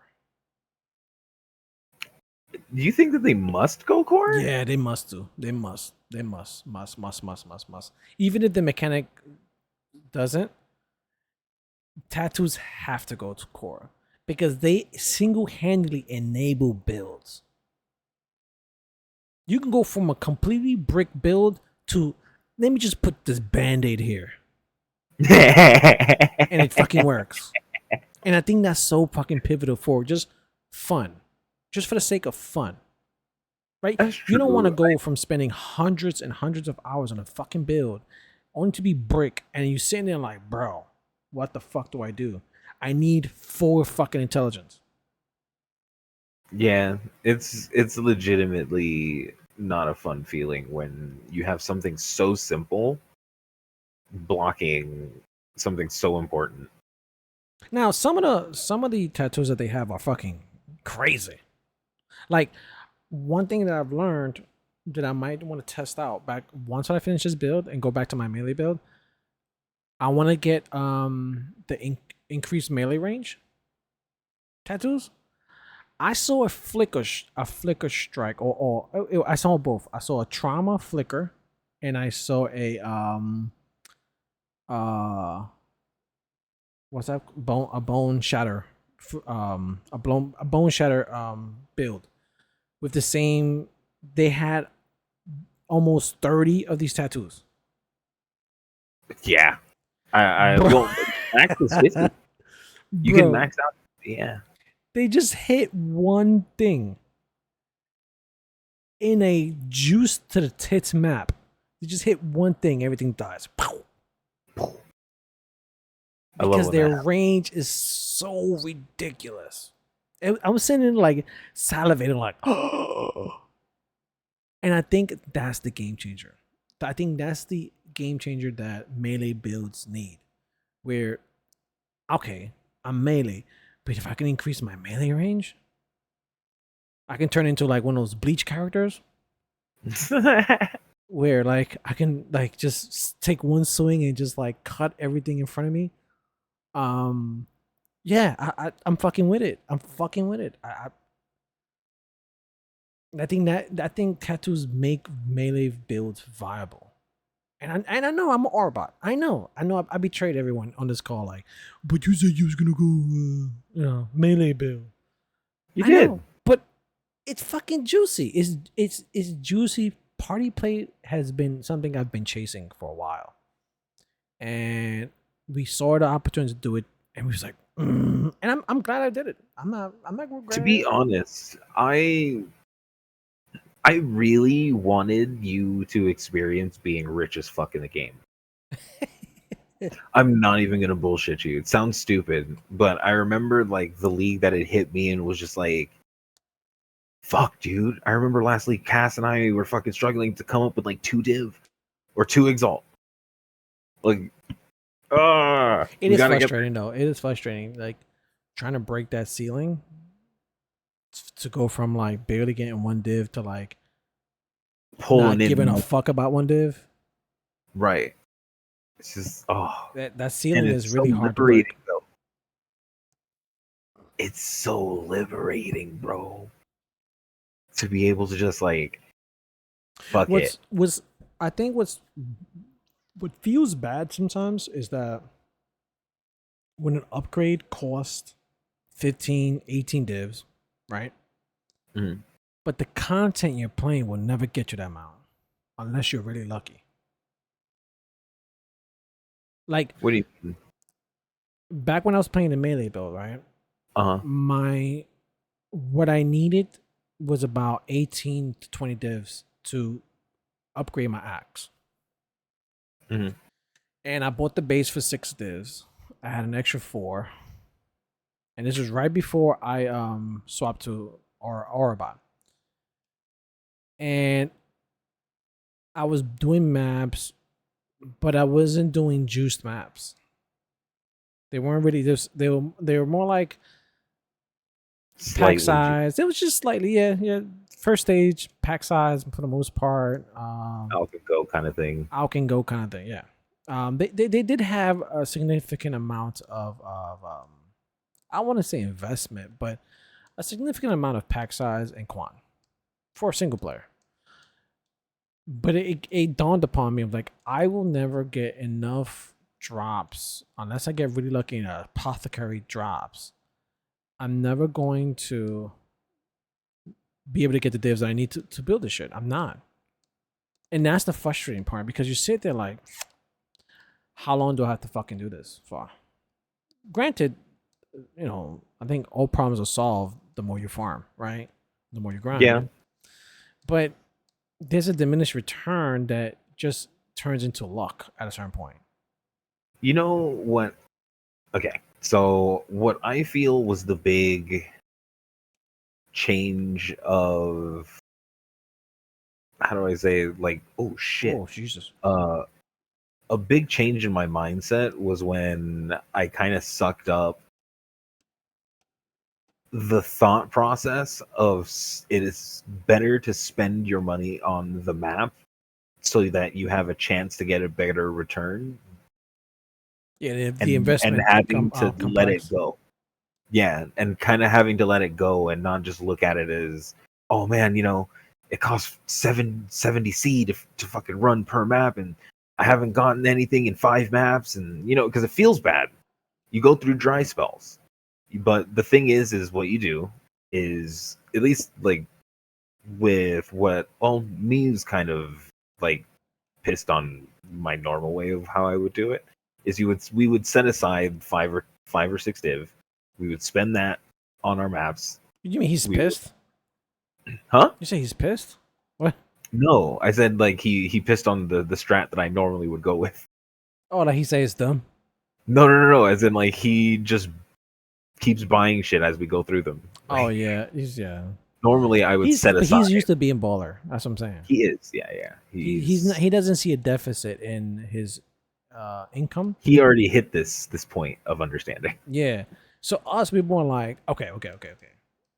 A: Do you think that they must go core?
B: Yeah, they must do. They must. They must. Even if the mechanic doesn't, tattoos have to go to core because they single-handedly enable builds. You can go from a completely brick build to let me just put this band-aid here. And it fucking works. And I think that's so fucking pivotal for just fun. Just for the sake of fun. Right?
A: That's
B: You don't want to
A: true.
B: go from spending hundreds and hundreds of hours on a fucking build only to be brick and you sitting there like, bro, what the fuck do I do? I need 4 fucking intelligence.
A: Yeah, it's legitimately not a fun feeling when you have something so simple blocking something so important.
B: Now, some of the tattoos that they have are fucking crazy. Like one thing that I've learned that I might want to test out back once I finish this build and go back to my melee build. I want to get the increased melee range tattoos. I saw a flicker strike, I saw both. I saw a trauma flicker, and I saw uh what's that a bone shatter, a bone shatter build with the same. They had almost 30 of these tattoos.
A: Yeah. I
B: Bro,
A: well, max is 50. You can
B: bro,
A: max out. Yeah.
B: they just hit one thing in a juice to the tits map. They just hit one thing, everything dies. Pow.
A: I love
B: Because
A: when that
B: their
A: happens.
B: range is so ridiculous. I was sitting there like salivating, like, oh. And I think that's the game changer. I think that's the game changer that melee builds need. Where, okay, I'm melee, but if I can increase my melee range, I can turn into like one of those Bleach characters where like I can like just take one swing and just like cut everything in front of me. Um, yeah, I'm fucking with it. I'm fucking with it. I think tattoos make melee builds viable. And I know I'm an Orbot. I betrayed everyone on this call. Like, but you said you was gonna go, melee build.
A: You
B: I
A: did.
B: know, but it's fucking juicy. It's juicy. Party play has been something I've been chasing for a while, and we saw the opportunity to do it, and we was like, and I'm glad I did it. I'm not
A: To
B: regretting
A: be
B: it.
A: honest, I really wanted you to experience being rich as fuck in the game. I'm not even gonna bullshit you. It sounds stupid, but I remember like the league that it hit me in was just like, fuck, dude. I remember last league, Cass and I were fucking struggling to come up with like 2 div or 2 exalt. Like,
B: It
A: we
B: is
A: gotta get there.
B: frustrating though. It is frustrating. Like trying to break that ceiling to go from like barely getting one div to like
A: Pulling
B: not
A: in
B: giving a
A: money.
B: fuck about one div.
A: Right. It's just
B: That
A: and
B: ceiling is
A: it's so
B: really hard to
A: liberating
B: break.
A: though. It's so liberating, bro. To be able to just like fuck it.
B: What's was I think what feels bad sometimes is that when an upgrade costs 15, 18 divs, right?
A: Mhm.
B: But the content you're playing will never get you that amount unless you're really lucky. Like
A: What do you mean?
B: back when I was playing the melee build, right?
A: Uh-huh.
B: My what I needed was about 18 to 20 divs to upgrade my axe.
A: Mhm.
B: And I bought the base for 6 divs. I had an extra 4. And this was right before I swapped to Orobot. And I was doing maps, but I wasn't doing juiced maps. They weren't really just they were more like pack
A: Slightly
B: size. It was just slightly, yeah. First stage pack size for the most part.
A: out and go kind of thing.
B: Out and go kind of thing. Yeah. They did have a significant amount of I want to say investment, but a significant amount of pack size and quant for a single player. But it dawned upon me of like I will never get enough drops unless I get really lucky in apothecary drops. I'm never going to be able to get the divs that I need to build this shit. I'm not. And that's the frustrating part because you sit there like, how long do I have to fucking do this for? Granted, I think all problems are solved the more you farm, right? The more you
A: Yeah.
B: grind. But there's a diminished return that just turns into luck at a certain point.
A: You know what? Okay. So what I feel was the big change of, how do I say, like, oh shit.
B: Oh, Jesus.
A: Uh a big change in my mindset was when I kind of sucked up the thought process of it is better to spend your money on the map so that you have a chance to get a better return,
B: Yeah, the
A: and
B: investment
A: having to let it
B: complex.
A: go. Yeah, and kind of having to let it go and not just look at it as, oh man, it costs 770C to fucking run per map, and I haven't gotten anything in 5 maps, and because it feels bad. You go through dry spells, but the thing is what you do is, at least like with what, well, me is kind of like pissed on my normal way of how I would do it, is we would set aside 5 or 6 div. We would spend that on our maps.
B: You mean he's
A: We would,
B: pissed?
A: huh?
B: You say he's pissed? What?
A: No, I said like he pissed on the strat that I normally would go with.
B: Oh, like he says dumb.
A: No, no, no, no. As in like he just keeps buying shit as we go through them.
B: Oh
A: Like
B: yeah, yeah.
A: normally I would set
B: But
A: aside.
B: he's used to being baller. That's what I'm saying.
A: He is, yeah, yeah.
B: He's not, he doesn't see a deficit in his income.
A: He already hit this point of understanding.
B: Yeah. So us, we're more like, okay.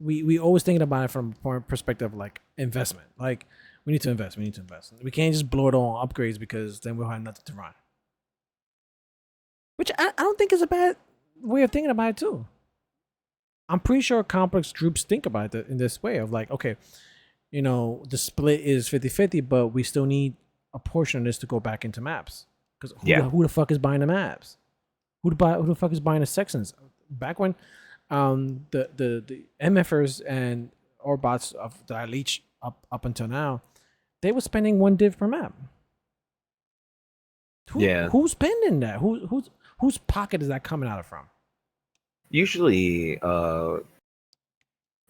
B: We always thinking about it from a perspective of like investment. Like we need to invest. We need to invest. We can't just blow it on upgrades because then we'll have nothing to run. Which I don't think is a bad way of thinking about it too. I'm pretty sure complex groups think about it in this way of like, okay, the split is 50-50, but we still need a portion of this to go back into maps. Because who the fuck is buying the maps? Who the fuck is buying the sections? Back when the MFers and or bots that I leech up until now, they were spending 1 div per map. Who's spending that? Whose pocket is that coming out of from?
A: Usually,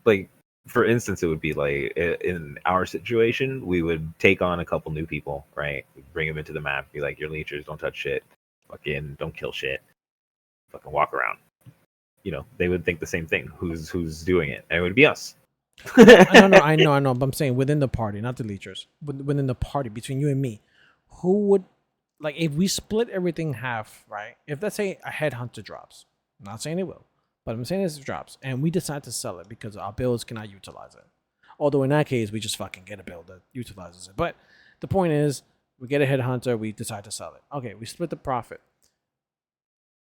A: like for instance, it would be like in our situation, we would take on a couple new people, right? We'd bring them into the map, be like, your leechers don't touch shit, fucking don't kill shit, fucking walk around. They would think the same thing. Who's doing it? And it would be us.
B: I know. But I'm saying within the party, not the leechers. Within the party, between you and me, who would, like, if we split everything half, right? If let's say a headhunter drops, I'm not saying it will, but I'm saying this drops, and we decide to sell it because our builds cannot utilize it. Although in that case, we just fucking get a build that utilizes it. But the point is, we get a headhunter, we decide to sell it. Okay, we split the profit.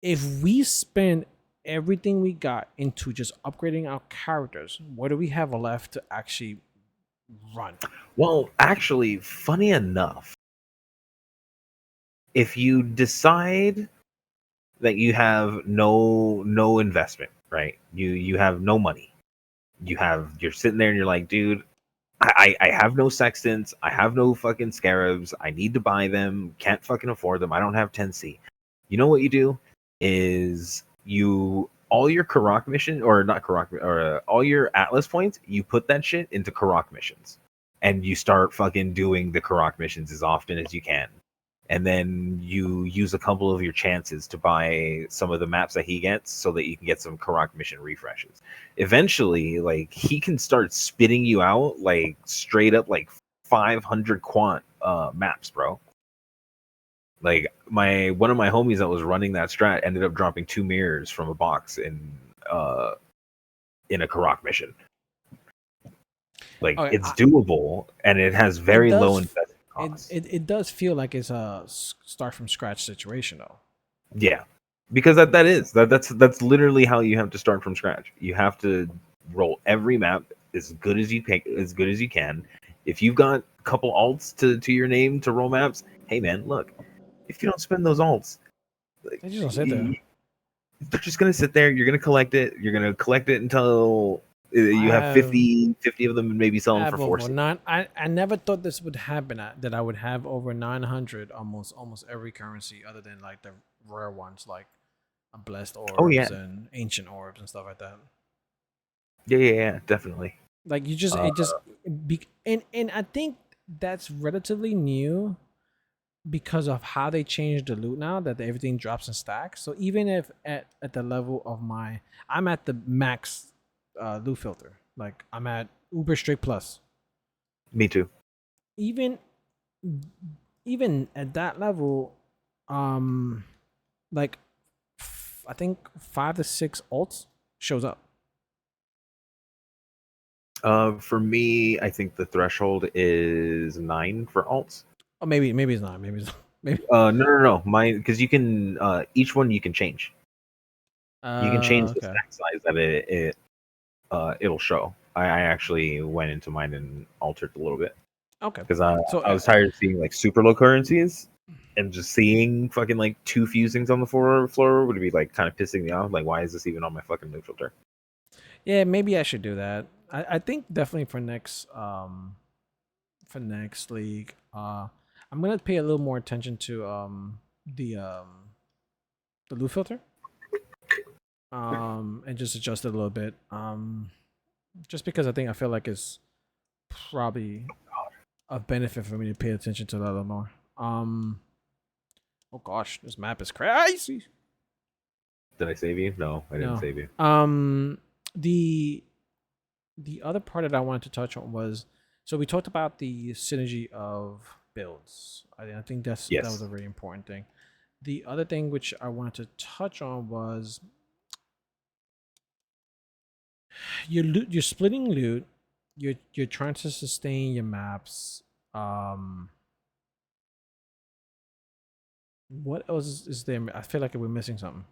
B: If we spend everything we got into just upgrading our characters, what do we have left to actually run?
A: Well, actually, funny enough, if you decide that you have no investment, right? You have no money. You're sitting there and you're like, dude, I have no sextants, I have no fucking scarabs, I need to buy them, can't fucking afford them, I don't have 10C. You know what you do is all your Karak mission, or not Karak, or all your Atlas points, you put that shit into Karak missions, and you start fucking doing the Karak missions as often as you can, and then you use a couple of your chances to buy some of the maps that he gets so that you can get some Karak mission refreshes. Eventually, like, he can start spitting you out like straight up like 500 quant maps, bro. Like one of my homies that was running that strat ended up dropping 2 mirrors from a box in a Karak mission. Like,
B: Okay,
A: it's doable and it has very low investment costs.
B: It does feel like it's a start from scratch situation though.
A: Yeah, because that's literally how you have to start from scratch. You have to roll every map as good as you can. If you've got a couple alts to your name to roll maps, hey man, look, if you don't spend those alts, like,
B: They just don't sit there.
A: they're just gonna sit there. You're gonna collect it. You're gonna collect it until
B: I
A: you have
B: have
A: 50 of them, and maybe sell
B: I
A: them for
B: have over
A: 4.
B: nine. I never thought this would happen. That I would have over 900 almost every currency other than like the rare ones like blessed
A: Oh yeah,
B: orbs and ancient orbs and stuff like that.
A: yeah, definitely.
B: Like you just
A: Uh,
B: it just and I think that's relatively new because of how they changed the loot now that everything drops in stacks. So even if at the level of I'm at the max loot filter. Like I'm at Uber Strict Plus.
A: Me too.
B: Even even at that level, um, like I think 5 to 6 alts shows up.
A: For me, I think the threshold is 9 for alts.
B: Oh, maybe it's not. Maybe it's not. Maybe.
A: No. Mine, because you can each one you can change. You can change the
B: Okay.
A: stack size that it'll show. I actually went into mine and altered a little bit
B: Okay.
A: because
B: So
A: I was tired of seeing like super low currencies and just seeing fucking like 2 fusings on the floor would be like kind of pissing me off. Like, why is this even on my fucking neutral turn?
B: yeah, maybe I should do that. I think definitely for next league, I'm gonna pay a little more attention to the loot filter. And just adjust it a little bit. Just because I feel like it's probably a benefit for me to pay attention to that a little more. Oh gosh, this map is crazy.
A: Did I save you? No, I didn't
B: No.
A: save you.
B: The other part that I wanted to touch on was, so we talked about the synergy of builds. I think that was
A: Yes.
B: a very important thing. The other thing which I wanted to touch on was you're splitting loot. You're trying to sustain your maps. Um, what else is there? I feel like we're missing something.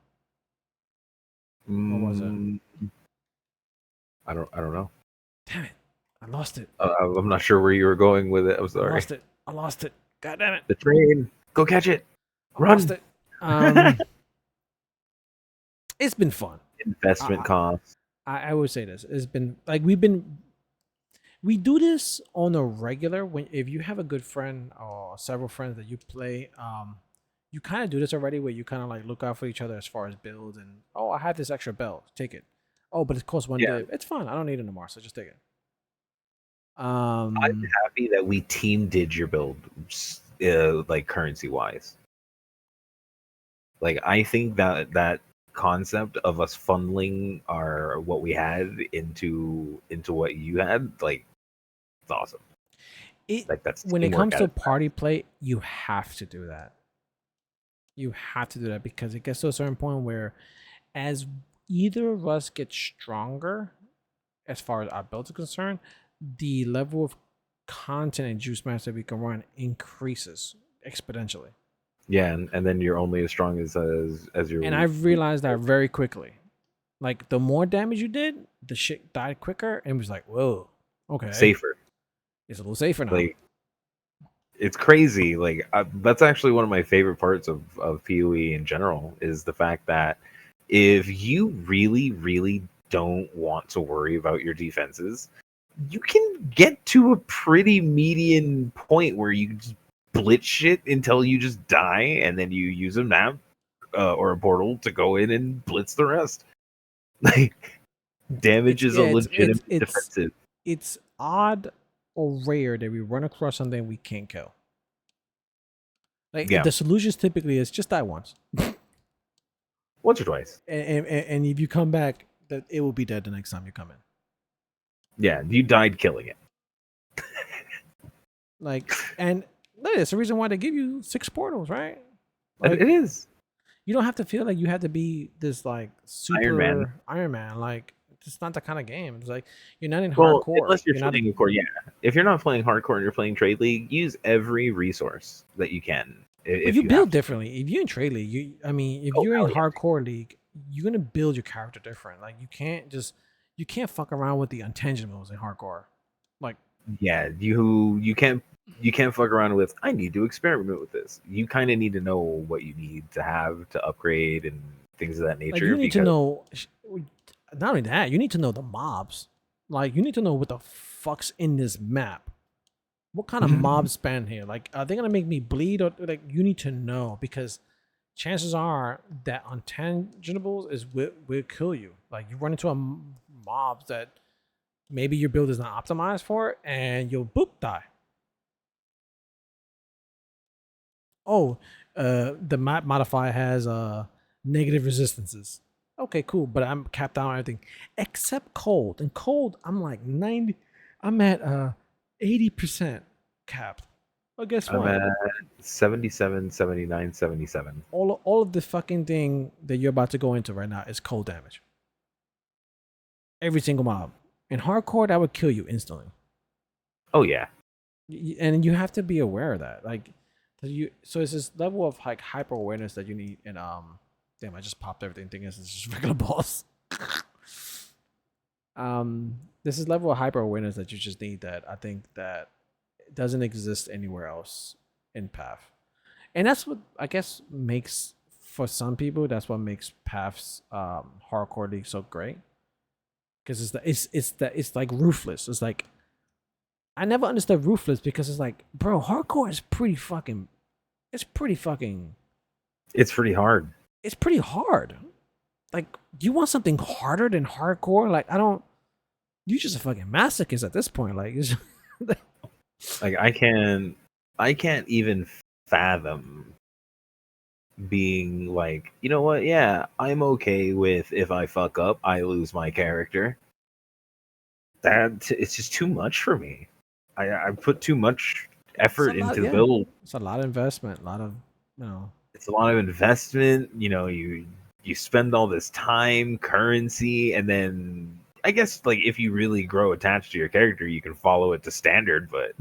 B: What was it?
A: Mm, I don't know.
B: Damn it! I lost it.
A: I'm not sure where you were going with it. I'm
B: I
A: sorry.
B: lost it. I lost it. God damn it!
A: The train. Go catch it.
B: I lost
A: Run.
B: it. It's been fun.
A: Investment
B: I,
A: costs.
B: I would say this. It's been like we do this on a regular when if you have a good friend or several friends that you play, you kind of do this already where you kind of like look out for each other as far as builds and oh, I have this extra belt, take it. Oh, but it costs one
A: Yeah.
B: div. It's fine. I don't need it anymore, so just take it.
A: I'm happy that we team did your build, like currency wise. Like I think that concept of us funneling our what we had into what you had, like, it's awesome.
B: It
A: Like that's
B: when it
A: teamwork
B: comes
A: at
B: to
A: its best.
B: party play, you have to do that. You have to do that because it gets to a certain point where as either of us get stronger as far as our builds are concerned, the level of content and juice maps that we can run increases exponentially.
A: Yeah, and then you're only as strong as your
B: And I've realized that very quickly. Like the more damage you did, the shit died quicker and was like, whoa, okay.
A: safer.
B: It's a little safer now.
A: Like it's crazy. Like that's actually one of my favorite parts of PoE in general is the fact that if you really don't want to worry about your defenses, you can get to a pretty median point where you just blitz shit until you just die, and then you use a map or a portal to go in and blitz the rest. Like damage
B: It's
A: is a
B: yeah,
A: legitimate defensive.
B: it's odd or rare that we run across something we can't kill. Like
A: Yeah,
B: the solutions typically is just die once,
A: once or twice.
B: and if you come back, that it will be dead the next time you come in.
A: Yeah, you died killing it.
B: Like, and that's the reason why they give you 6 portals, right? Like,
A: It is
B: you don't have to feel like you have to be this like
A: Iron Man.
B: super Iron Man. Like, it's not that kind of game. It's like you're not in
A: Well,
B: hardcore.
A: unless you're
B: You're not.
A: playing hardcore, yeah. If you're not playing hardcore and you're playing trade league, use every resource that you can
B: But
A: if
B: you
A: you have
B: build
A: to.
B: differently. If you're in trade league, I mean, if
A: Oh
B: you're in
A: hell yeah,
B: hardcore league, you're gonna build your character different. Like, you can't fuck around with the intangibles in hardcore. Like,
A: yeah. You can't fuck around with. I need to experiment with this. You kind of need to know what you need to have to upgrade and things of that nature
B: you need to
A: because
B: know. Not only that, you need to know the mobs. Like, you need to know what the fuck's in this map. What kind of mobs span here? Like, are they gonna make me bleed or like? You need to know because chances are that untangibles will kill you. Like you run into a mob that maybe your build is not optimized for it, and you'll boop die. Oh, the map modifier has negative resistances. Okay, cool, but I'm capped out on everything except cold. And cold, I'm like 90. I'm at 80% capped. Well, guess
A: I'm
B: what?
A: at 77, 79, 77.
B: All of the fucking thing that you're about to go into right now is cold damage. Every single mob. In hardcore, that would kill you instantly.
A: Oh yeah.
B: And you have to be aware of that. Like, so it's this level of like hyper awareness that you need. And damn, I just popped everything. Thinking it's just regular balls. This is level of hyper awareness that you just need. That I think that doesn't exist anywhere else in Path, and that's what I guess makes for some people. That's what makes Path's hardcore league so great. Because it's like ruthless. It's like I never understood ruthless because it's like, bro, hardcore is pretty fucking. It's pretty fucking.
A: It's pretty hard.
B: It's pretty hard. Like, you want something harder than hardcore? Like, I don't. You just a fucking masochist at this point. Like,
A: Like I can't even fathom being like, you know what? Yeah, I'm okay with if I fuck up, I lose my character. That it's just too much for me. I put too much
B: it's a
A: effort
B: lot.
A: into the
B: Yeah,
A: build.
B: it's a lot of investment. A lot of you know.
A: It's a lot of investment. You spend all this time, currency, and then I guess like if you really grow attached to your character, you can follow it to standard. But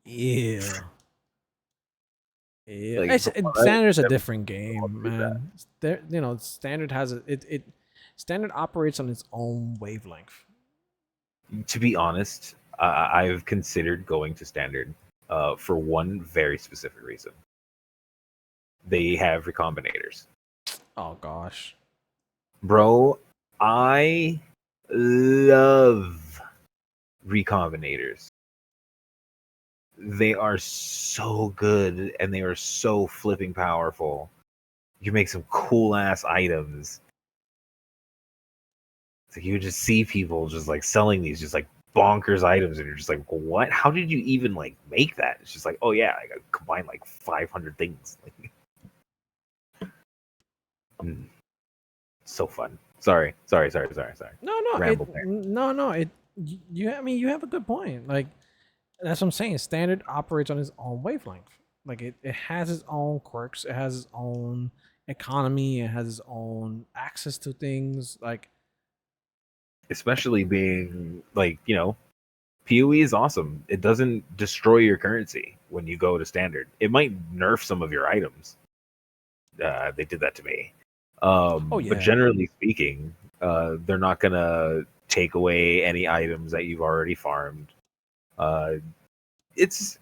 B: Yeah. Yeah,
A: like
B: standard's a different game, man. There, standard has it. Standard operates on its own wavelength.
A: to be honest, I've considered going to standard for one very specific reason. They have recombinators.
B: Oh gosh,
A: Bro, I love recombinators. They are so good and they are so flipping powerful. You can make some cool ass items. It's like you would just see people just like selling these just like bonkers items, and you're just like, what? How did you even like make that? It's just like, oh yeah, I got combine like 500 things. Like, so fun. Sorry.
B: no, no,
A: Ramble there.
B: no, no. I mean, you have a good point. Like that's what I'm saying. Standard operates on its own wavelength. Like it has its own quirks. It has its own economy. It has its own access to things. Like
A: Especially being like, PoE is awesome. It doesn't destroy your currency when you go to standard. It might nerf some of your items. They did that to me.
B: oh
A: But
B: yeah,
A: generally speaking, they're not gonna take away any items that you've already farmed. Uh, it's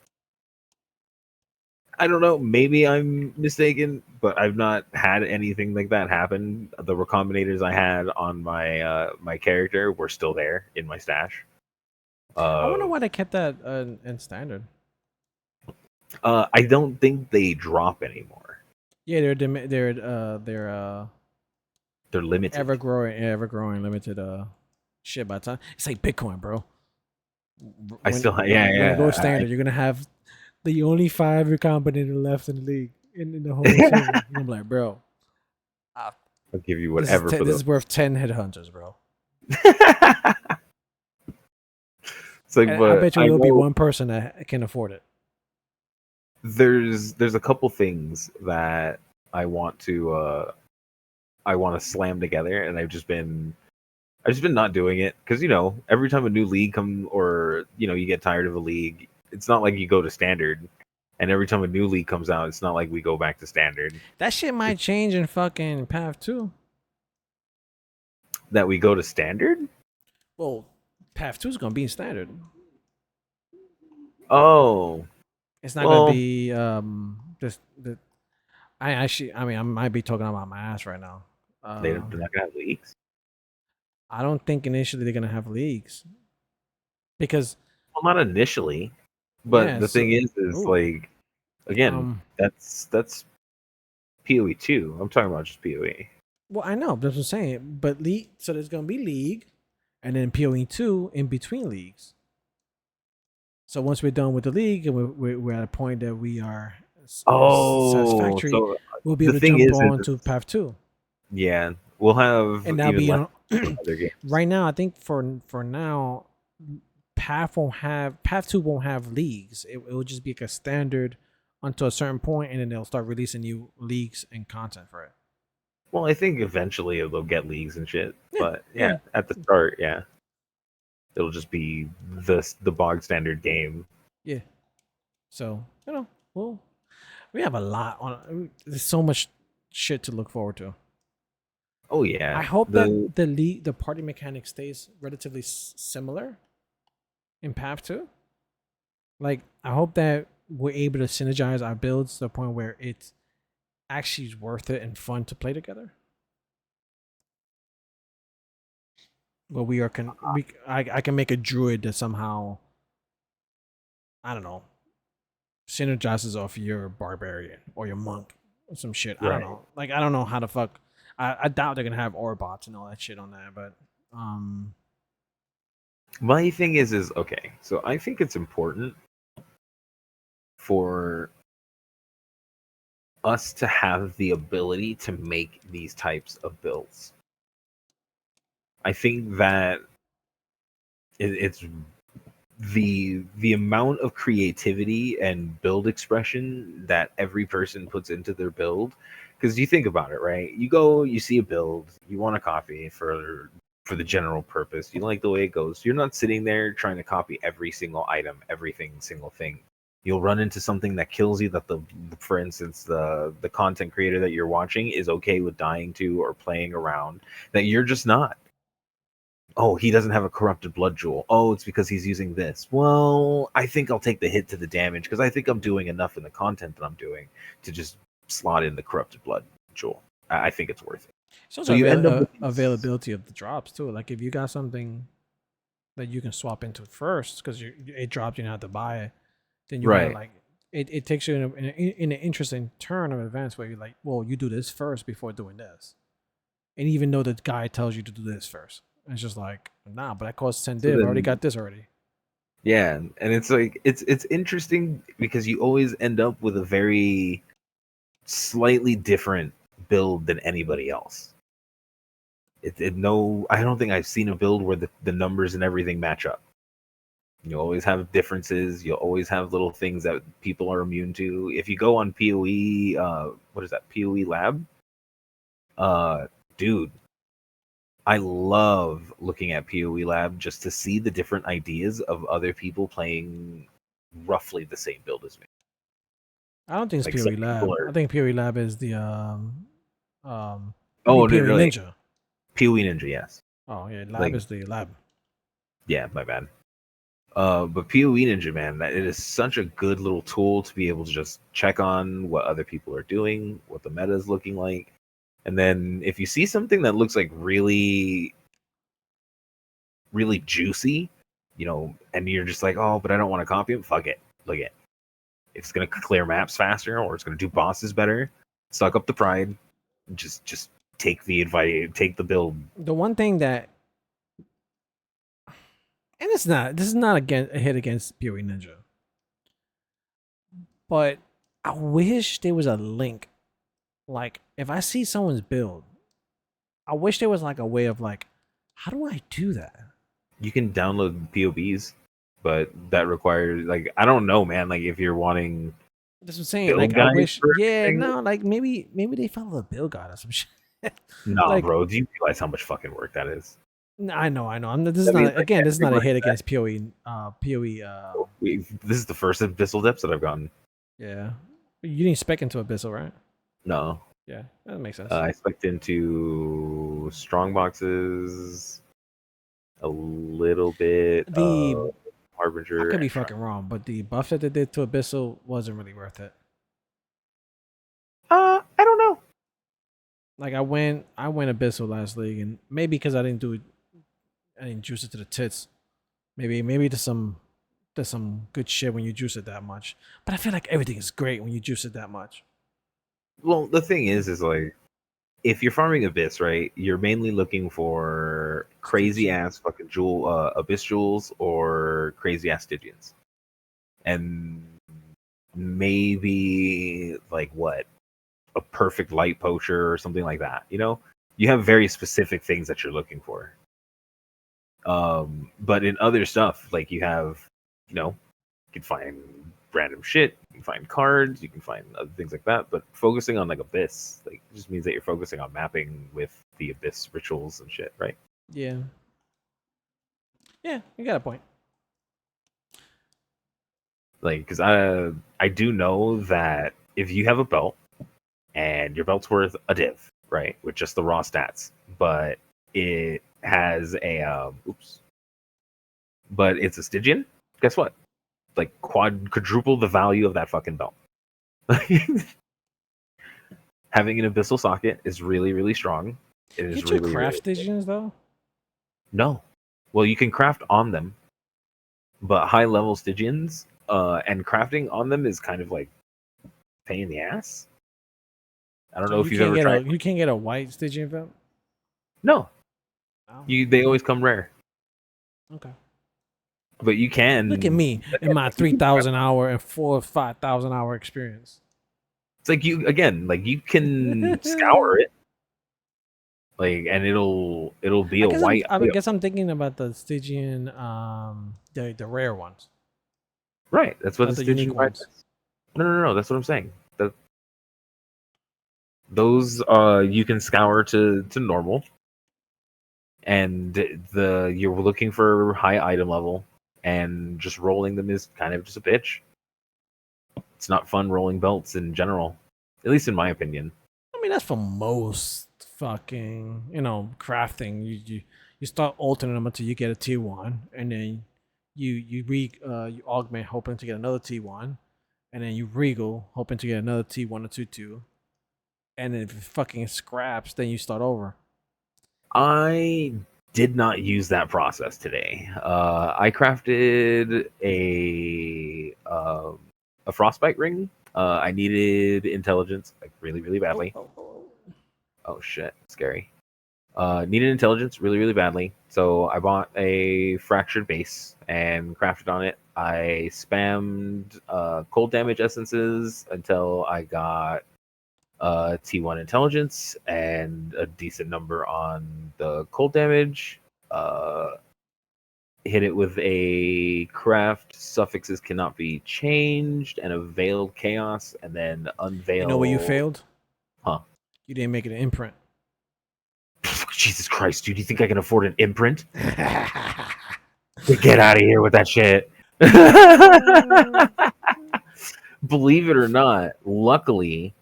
A: I don't know. Maybe I'm mistaken, but I've not had anything like that happen. The recombinators I had on my character were still there in my stash.
B: I wonder
A: Uh,
B: why they kept that in standard.
A: I don't think they drop anymore.
B: Yeah, they're
A: They're limited.
B: ever growing limited shit by the time. It's like Bitcoin, bro.
A: I
B: When
A: still, yeah,
B: when it
A: yeah.
B: goes standard, you're gonna have the only 5 recombinator left in the league in the whole server.
A: I'll
B: And I'm like, bro,
A: give you whatever for
B: this
A: those.
B: is worth 10 headhunters, bro.
A: It's like,
B: And I
A: but
B: bet you
A: I
B: there'll be
A: know
B: one person that can afford it.
A: there's a couple things that I want to slam together, and I've just been not doing it because every time a new league come or you get tired of a league, it's not like you go to standard, and every time a new league comes out, it's not like we go back to standard.
B: That shit
A: It's
B: might change in fucking Path 2.
A: that we go to standard.
B: Well, Path 2 is gonna be in standard.
A: Oh,
B: It's not gonna
A: well,
B: be just the. I mean, I might be talking about my ass right now.
A: they're not gonna have leagues.
B: I don't think initially they're gonna have leagues because
A: Well, not initially, but
B: yeah.
A: the thing
B: So,
A: is
B: ooh,
A: like again,
B: um,
A: that's PoE two. I'm talking about just PoE.
B: well, I know that's what I'm saying, but league. So there's gonna be league, and then PoE 2 in between leagues. So once we're done with the league and we're at a point that we are
A: Oh,
B: satisfactory,
A: so
B: we'll be
A: the
B: able to
A: thing
B: jump
A: is
B: on to
A: it's,
B: Path 2,
A: yeah, we'll have
B: and that'll
A: even
B: be
A: less
B: on.
A: other games.
B: Right now, I think for now, Path 2 won't have leagues. It will just be like a standard until a certain point, and then they'll start releasing new leagues and content for it.
A: Well, I think eventually they'll get leagues and shit,
B: Yeah,
A: but yeah,
B: yeah.
A: at the start, yeah. It'll just be the bog standard game.
B: Yeah. So well, we have a lot on. There's so much shit to look forward to.
A: Oh
B: I
A: yeah,
B: hope
A: the
B: that the party mechanic stays relatively similar in Path 2. Like, I hope that we're able to synergize our builds to the point where it's actually worth it and fun to play together. Where we are I can make a druid that somehow, I don't know, synergizes off your barbarian or your monk or some shit. I don't
A: right.
B: know. Like, I don't know how the fuck. I doubt they're gonna have Orbots and all that shit on there, but
A: My thing is okay. So I think it's important for us to have the ability to make these types of builds. I think that it's the amount of creativity and build expression that every person puts into their build. Because you think about it, right? You go, you see a build, you want to copy for the general purpose. You like the way it goes. You're not sitting there trying to copy every single item, everything single thing. You'll run into something that kills you that for instance, the content creator that you're watching is okay with dying to or playing around that you're just not. Oh, he doesn't have a corrupted blood jewel. Oh, it's because he's using this. Well, I think I'll take the hit to the damage because I think I'm doing enough in the content that I'm doing to just slot in the corrupted blood jewel. I think it's worth it.
B: it's
A: So
B: also
A: you end up with these.
B: availability of the drops too. Like, if you got something that you can swap into first because it dropped, you don't have to buy it. Then you gotta,
A: Right.
B: like, it takes you in an interesting turn of events where you're like, well, you do this first before doing this, and even though the guy tells you to do this first, it's just like, nah, but that costs 10
A: So
B: div. I already
A: then,
B: got this already.
A: yeah, and it's like it's interesting because you always end up with a very slightly different build than anybody else. No, I don't think I've seen a build where the numbers and everything match up. You always have differences. You'll always have little things that people are immune to. If you go on PoE, what is that? PoE Lab, uh, dude, I love looking at PoE Lab just to see the different ideas of other people playing roughly the same build as me.
B: I don't think it's
A: Like some
B: PoE
A: people
B: Lab. I
A: are,
B: think PoE Lab is the you
A: oh
B: mean
A: no,
B: PoE
A: no, like,
B: Ninja?
A: PoE Ninja, yes.
B: Oh yeah, Lab
A: Like,
B: is the lab.
A: yeah, my bad. But PoE Ninja, man, that it is such a good little tool to be able to just check on what other people are doing, what the meta is looking like, and then if you see something that looks like really, really juicy, and you're just like, oh, but I don't want to copy it. Fuck it, look it. If it's gonna clear maps faster or it's gonna do bosses better, suck up the pride. Just take the advice, take the build.
B: The one thing that, and this is not again a hit against PoE Ninja, but I wish there was a link. Like, if I see someone's build, I wish there was like a way of, like, how do I do that?
A: You can download POBs, but that requires, like, I don't know, man. Like if you're wanting
B: That's what I'm saying. Like,
A: build
B: I
A: guides
B: wish,
A: for
B: yeah,
A: everything,
B: no, like, maybe they follow the build guide or some shit.
A: nah,
B: Like,
A: bro. Do you realize how much fucking work that is?
B: I know, I know. This is
A: That means
B: not,
A: like
B: again. This is not a
A: everybody
B: hit
A: that
B: against PoE. PoE.
A: this is the first abyssal depths that I've gotten.
B: Yeah. You didn't spec into Abyssal, right?
A: No,
B: Yeah, that makes sense.
A: I spec'd into strong boxes, a little bit
B: The
A: of
B: I
A: harbinger
B: could be
A: and shrine.
B: fucking wrong, but the buff that they did to Abyssal wasn't really worth it.
A: I don't know.
B: Like, I went Abyssal last league, and maybe because I didn't juice it to the tits. Maybe there's some good shit when you juice it that much. But I feel like everything is great when you juice it that much.
A: Well, the thing is like if you're farming abyss, right, you're mainly looking for crazy
B: Stygian.
A: ass fucking jewel abyss jewels or crazy ass stygians. And maybe like what? A perfect light poacher or something like that, You have very specific things that you're looking for. But in other stuff, like you can find random shit, you can find cards, you can find other things like that. But focusing on like abyss, like just means that you're focusing on mapping with the abyss rituals and shit, right?
B: Yeah. Yeah, you got a point.
A: Like, because I do know that if you have a belt and your belt's worth a div, right, with just the raw stats, but it has a but it's a Stygian. Guess what? Like quadruple the value of that fucking belt. Having an abyssal socket is really, really strong. It is
B: Can't you
A: really,
B: craft
A: really
B: stations though?
A: no. Well, you can craft on them, but high level Stygians, and crafting on them is kind of like pain in the ass. I don't
B: So
A: know if you've ever tried.
B: you can't get a white Stygian belt.
A: No,
B: Oh,
A: they always come rare,
B: okay.
A: but you
B: Look at
A: can.
B: me and my 3,000 hour and 4 or 5,000 hour experience.
A: It's like you again, like you can scour it, like, and it'll be a white.
B: I guess I'm thinking about the Stygian, the rare ones,
A: Right, that's what
B: not
A: the
B: the unique
A: Stygian guide
B: ones.
A: is. No. That's what I'm saying. Those you can scour to normal, and you're looking for high item level, and just rolling them is kind of just a bitch. It's not fun rolling belts in general, at least in my opinion.
B: I mean, that's for most fucking, crafting. You start altering them until you get a T1, and then you augment hoping to get another T1, and then you regal hoping to get another T1 or two, and then if it fucking scraps, then you start over.
A: I did not use that process today. I crafted a frostbite ring. I needed intelligence like really, really badly. Oh shit, scary. Needed intelligence really, really badly. So I bought a fractured base and crafted on it. I spammed cold damage essences until I got T1 intelligence and a decent number on the cold damage. Hit it with a craft suffixes cannot be changed and a veiled chaos, and then unveil.
B: You know where you failed?
A: Huh?
B: You didn't make it an imprint.
A: Jesus Christ, dude! You think I can afford an imprint? Get out of here with that shit. Believe it or not, luckily,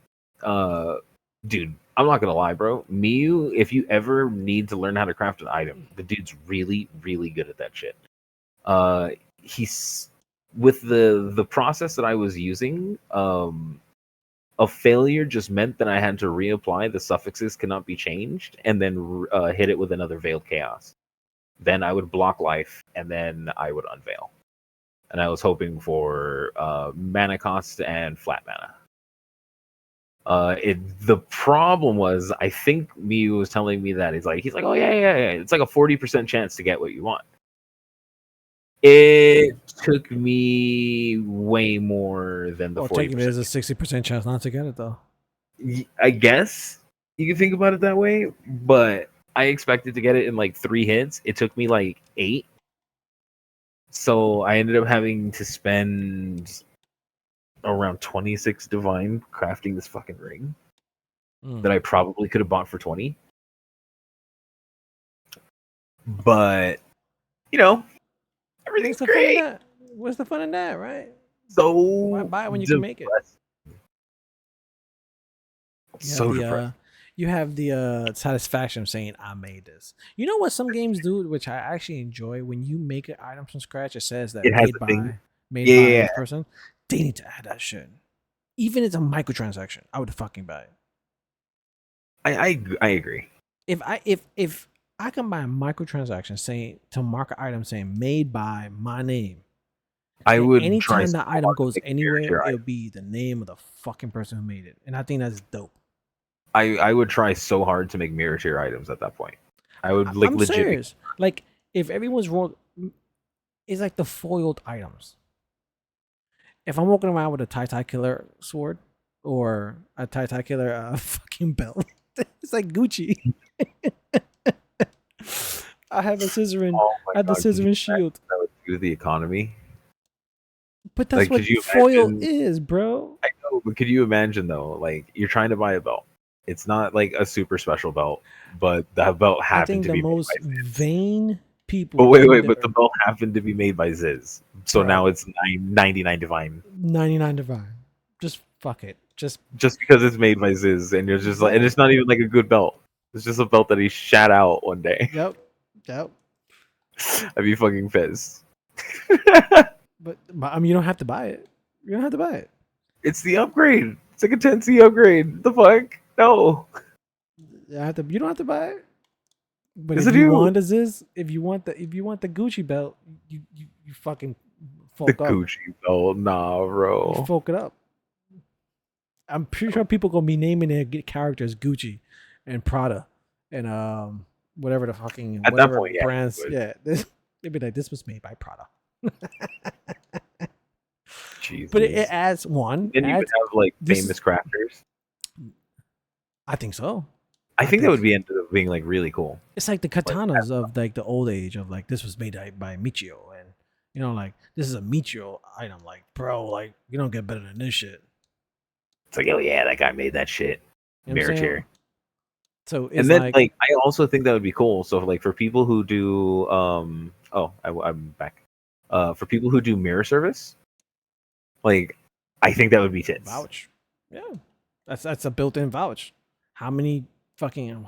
A: dude, I'm not gonna lie, bro. Miyu, if you ever need to learn how to craft an item, the dude's really, really good at that shit. He's with the process that I was using. A failure just meant that I had to reapply the suffixes cannot be changed, and then hit it with another veiled chaos. Then I would block life, and then I would unveil. And I was hoping for mana cost and flat mana. The problem was, I think Miyu was telling me that he's like, oh yeah, it's like a 40% chance to get what you want. It took me way more than the 40%.
B: Technically, there's a 60% chance not to get it though.
A: I guess you can think about it that way, but I expected to get it in like 3 hits. It took me like 8. So I ended up having to spend around 26 divine crafting this fucking ring that I probably could have bought for 20. But, everything's great.
B: What's the fun in that, right?
A: So
B: why buy it when you can make it? You have the satisfaction of saying I made this. You know what some games do, which I actually enjoy, when you make an item from scratch, it says that made by this person. They need to add that shit. Even if it's a microtransaction, I would fucking buy it.
A: I agree.
B: If I can buy a microtransaction saying to mark an item saying made by my name,
A: I would
B: anytime the item goes anywhere, it'll be the name of the fucking person who made it, and I think that's dope.
A: I would try so hard to make mirror tier items at that point. I would
B: I'm legit. Serious. Like if everyone's rolled, it's like the foiled items. If I'm walking around with a Tai Killer sword or a Tai Killer fucking belt, it's like Gucci. I have a scissoring. I have the scissoring shield.
A: That would do the economy.
B: But that's what foil is, bro.
A: I know, but could you imagine though? Like you're trying to buy a belt. It's not like a super special belt, but that belt happened to be.
B: I think the most vain people
A: But wait,
B: in
A: but the
B: there.
A: belt happened to be made by Ziz, so now
B: Bro,
A: it's 99 divine.
B: 99 divine. Just fuck it.
A: Just because it's made by Ziz, and you're just like, and
B: Yeah.
A: it's not even like a good belt. It's just a belt that he shat out one day.
B: Yep. Yep.
A: I'd be fucking pissed.
B: But I mean, you don't have to buy it. You don't have to buy it.
A: It's the upgrade. It's like a 10C upgrade. The fuck? No.
B: You don't have to buy it. But
A: Yes,
B: if
A: I
B: you
A: do.
B: want if you want the Gucci belt, you fucking
A: The
B: folk up.
A: Gucci belt. Nah,
B: You
A: bro.
B: folk it up. I'm pretty sure people gonna be naming their characters Gucci and Prada and whatever the fucking
A: At that
B: whatever
A: point, yeah.
B: brands.
A: But
B: Yeah, they'd be like, this was made by Prada. But it
A: Jesus.
B: adds one.
A: Then you would
B: Adds
A: have like
B: this.
A: famous crafters.
B: I think so.
A: I think that
B: think
A: would be ended up being like really cool.
B: it's like the
A: Like,
B: katanas of like the old age of like this was made by Michio, and like this is a Michio item. Like, bro, like you don't get better than this shit.
A: it's like, oh yeah, that guy made that shit.
B: You know what I'm
A: Mirror
B: saying?
A: chair.
B: So it's
A: And then
B: like,
A: like I also think that would be cool. So like for people who do I'm back. For people who do mirror service, like I think that would be tits.
B: vouch. Yeah, that's a built-in vouch. How many fucking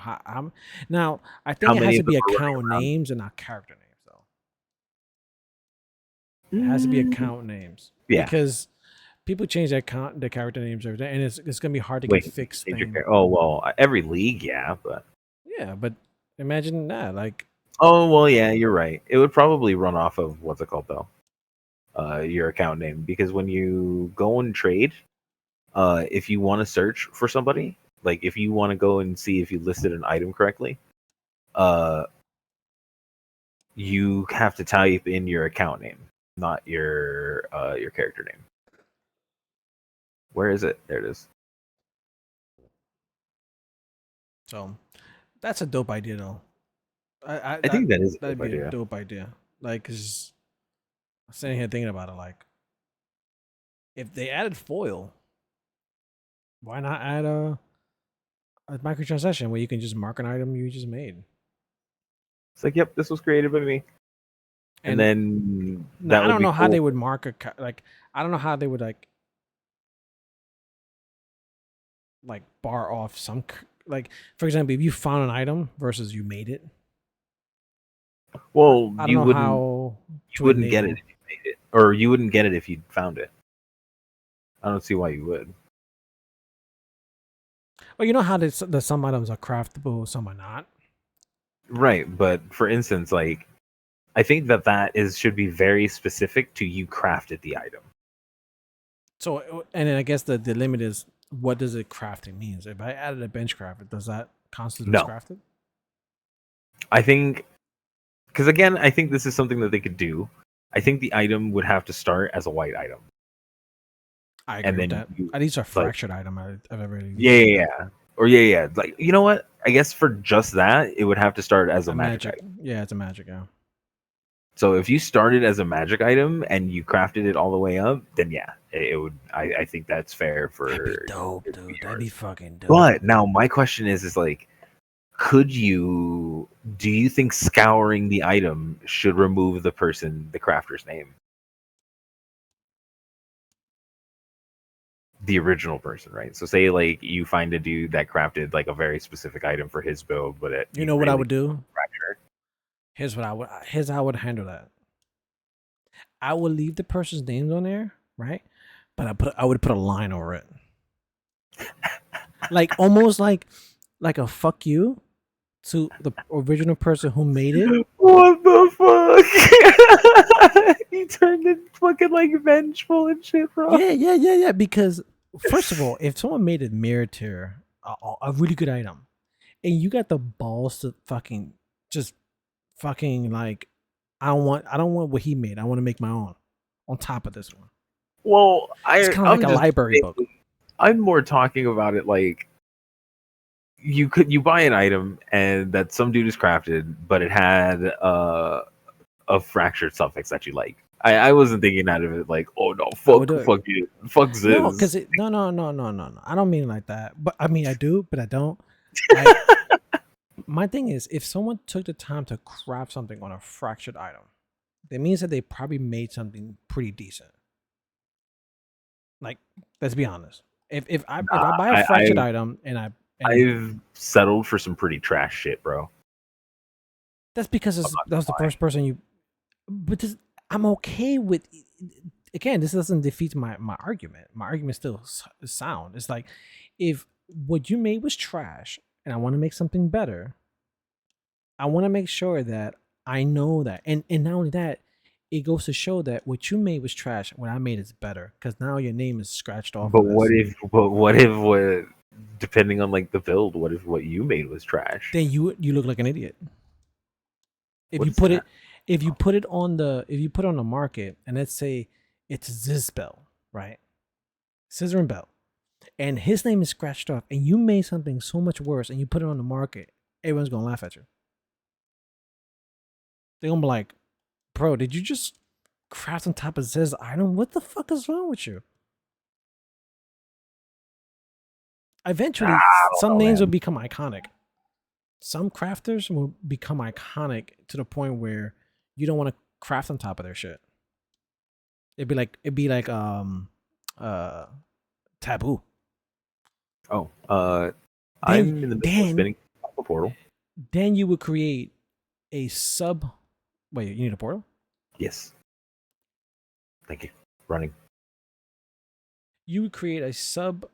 B: now? I think
A: How
B: it has
A: many
B: to
A: of them
B: be
A: are running
B: account
A: around?
B: names and not character names, though. It has to be
A: Mm,
B: account names
A: yeah.
B: because people change their character names every day, and it's gonna be hard to
A: Wait,
B: get fixed.
A: change your
B: Thing.
A: oh well, every league, yeah, but
B: Yeah, but imagine that, like.
A: oh well, yeah, you're right. It would probably run off of what's it called though, your account name, because when you go and trade, if you want to search for somebody, like if you want to go and see if you listed an item correctly, uh, you have to type in your account name, not your character name. Where is it? There it is.
B: So that's a dope idea, though.
A: I think that is a
B: That'd
A: good
B: be a
A: idea.
B: dope idea. Like, cause I'm sitting here thinking about it. Like, if they added foil, why not add a microtransaction where you can just mark an item you just made?
A: It's like, yep, this was created by me, and
B: And
A: then
B: now
A: that
B: I
A: would
B: don't
A: be
B: know how
A: cool.
B: they would mark like I don't know how they would like bar off some like, for example, if you found an item versus you made it.
A: Well,
B: I don't know how
A: you
B: to
A: wouldn't get it
B: enable.
A: if you made it, or you wouldn't get it if you found it. I don't see why you would.
B: Well, you know how there's some items are craftable, some are not.
A: Right, but for instance, like I think that should be very specific to you crafted the item.
B: So, and then I guess the limit is what does it crafting means? If I added a bench craft, does that constitute as
A: No,
B: crafted?
A: I think because again, I think this is something that they could do. I think the item would have to start as a white item,
B: I agree
A: and
B: with
A: then
B: that.
A: you
B: At least a
A: like
B: fractured item I've ever
A: yeah,
B: used.
A: yeah, yeah, or yeah. Like you know what? I guess for just that, it would have to start as a
B: A
A: magic
B: magic.
A: item.
B: Yeah, it's a magic, yeah.
A: So if you started as a magic item and you crafted it all the way up, then yeah, it would. I think that's fair
B: That'd be
A: for
B: dope,
A: it to be
B: dude. That'd be
A: yours.
B: fucking dope.
A: But now my question is like, do you think scouring the item should remove the crafter's name? The original person, right? So say like you find a dude that crafted like a very specific item for his build, but
B: You know what I would do?
A: fracture.
B: Here's how I would handle that. I would leave the person's names on there, right? But I would put a line over it. Like almost like a fuck you to the original person who made it.
A: What the fuck? He turned it fucking like vengeful and shit, bro.
B: Yeah. Because first of all, if someone made a mirror tier, a really good item, and you got the balls to fucking just fucking like, I don't want what he made. I want to make my own on top of this one.
A: Well,
B: It's kind of like a library book.
A: I'm more talking about it like you buy an item and that some dude has crafted, but it had a fractured suffix that you like. I wasn't thinking out of it like, oh no, fuck you, fuck Ziz.
B: No, because no. I don't mean it like that. But I mean I do, but I don't. my thing is, if someone took the time to craft something on a fractured item, that means that they probably made something pretty decent. Like, let's be honest. If I buy a
A: I,
B: fractured
A: I
B: item and it's,
A: I've settled for some pretty trash shit, bro.
B: that's because
A: I'm not
B: that was
A: gonna
B: the
A: lie.
B: first person you. But I'm okay with. Again, this doesn't defeat my argument. My argument still is sound. It's like, if what you made was trash and I want to make something better, I want to make sure that I know that, and not only that, it goes to show that what you made was trash. What I made is better because now your name is scratched off
A: But
B: of this.
A: what if what depending on like the build, what if what you made was trash?
B: Then you look like an idiot. If
A: What
B: you
A: is
B: put
A: that?
B: it if you put it on the market, and let's say it's Zizbel, right? Scissoring Bell, and his name is scratched off, and you made something so much worse, and you put it on the market, everyone's gonna laugh at you. They're gonna be like, "Bro, did you just craft on top of Ziz item? What the fuck is wrong with you?" Eventually,
A: I don't
B: some
A: know,
B: names will
A: man.
B: become iconic. Some crafters will become iconic to the point where you don't want to craft on top of their shit. It'd be like uh taboo.
A: Oh,
B: Then
A: I'm in the middle of
B: then
A: spinning a portal.
B: then you would create a sub. Wait, you need a portal?
A: Yes, thank you. Running.
B: You would create a sub.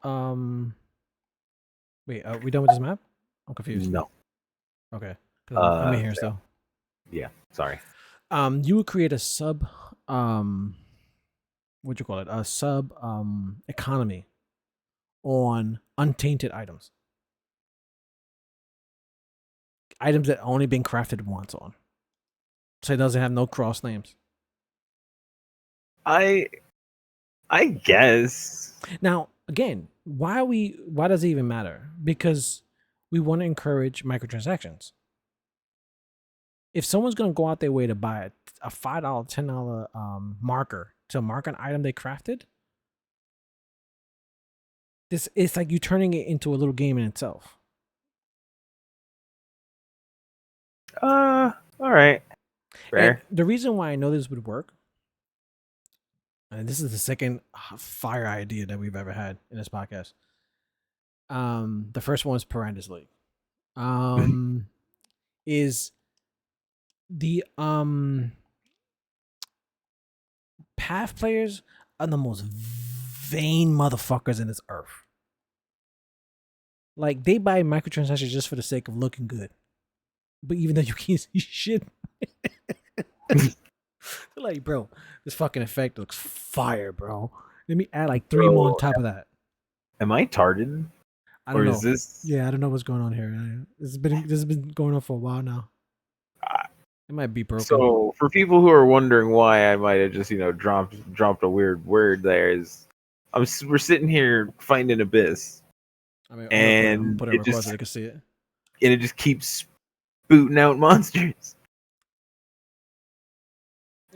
B: Wait, are we done with this map? I'm confused.
A: No.
B: Okay, because I'm in here
A: No.
B: still.
A: Yeah. Sorry.
B: You would create a sub. What you call it? A sub economy on untainted items that only been crafted once on, so it doesn't have no cross names.
A: I I guess.
B: Now, again, why does it even matter? Because we want to encourage microtransactions. If someone's gonna go out their way to buy a $5, $10 marker to mark an item they crafted, this it's like you turning it into a little game in itself.
A: All right.
B: And
A: Fair.
B: the reason why I know this would work, and this is the second fire idea that we've ever had in this podcast. The first one is Piranha's League. Is the path players are the most vain motherfuckers in this earth. Like, they buy microtransactions just for the sake of looking good. But even though you can't see shit, they're like, bro, this fucking effect looks fire, bro. Let me add like 3 more on
A: Bro,
B: top of that.
A: am I tarded?
B: I don't
A: Or is
B: know.
A: this
B: Yeah, I don't know what's going on here. This has been going on for a while now.
A: uh,
B: It might be broken.
A: so for people who are wondering why I might have just, dropped a weird word there is we're sitting here fighting an abyss
B: I mean, I'm gonna
A: and
B: put it on record so they can see it.
A: it just keeps booting out monsters.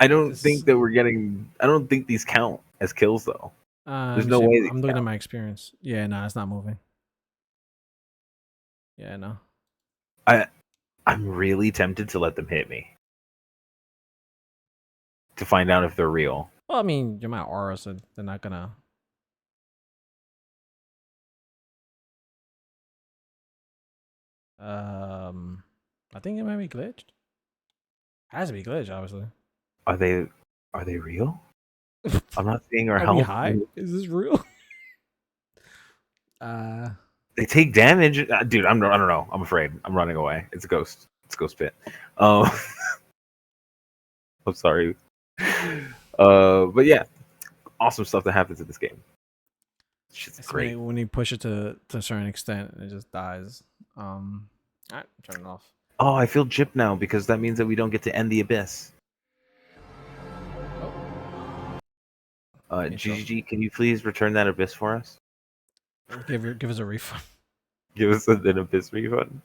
A: I don't
B: This,
A: think that I don't think these count as kills though.
B: let
A: There's
B: me
A: no
B: see.
A: way
B: I'm
A: these
B: looking at
A: count.
B: my experience. Yeah, no, it's not moving. Yeah, no.
A: I'm really tempted to let them hit me to find out if they're real.
B: Well, I mean, you're my aura, so they're not gonna. I think it might be glitched. Has to be glitched, obviously.
A: Are they real? I'm not seeing our
B: Are we
A: health.
B: high? Is this real? uh,
A: They take damage, dude. I don't know. I'm afraid. I'm running away. It's a ghost. It's a ghost pit. Um, I'm sorry. But yeah, awesome stuff that happens in this game. Shit's
B: it's
A: great.
B: when you push it to a certain extent, it just dies. Alright, turn it off.
A: Oh, I feel gypped now because that means that we don't get to end the abyss. GGG, can you please return that abyss for us?
B: Give us a refund.
A: Give us an abyss refund.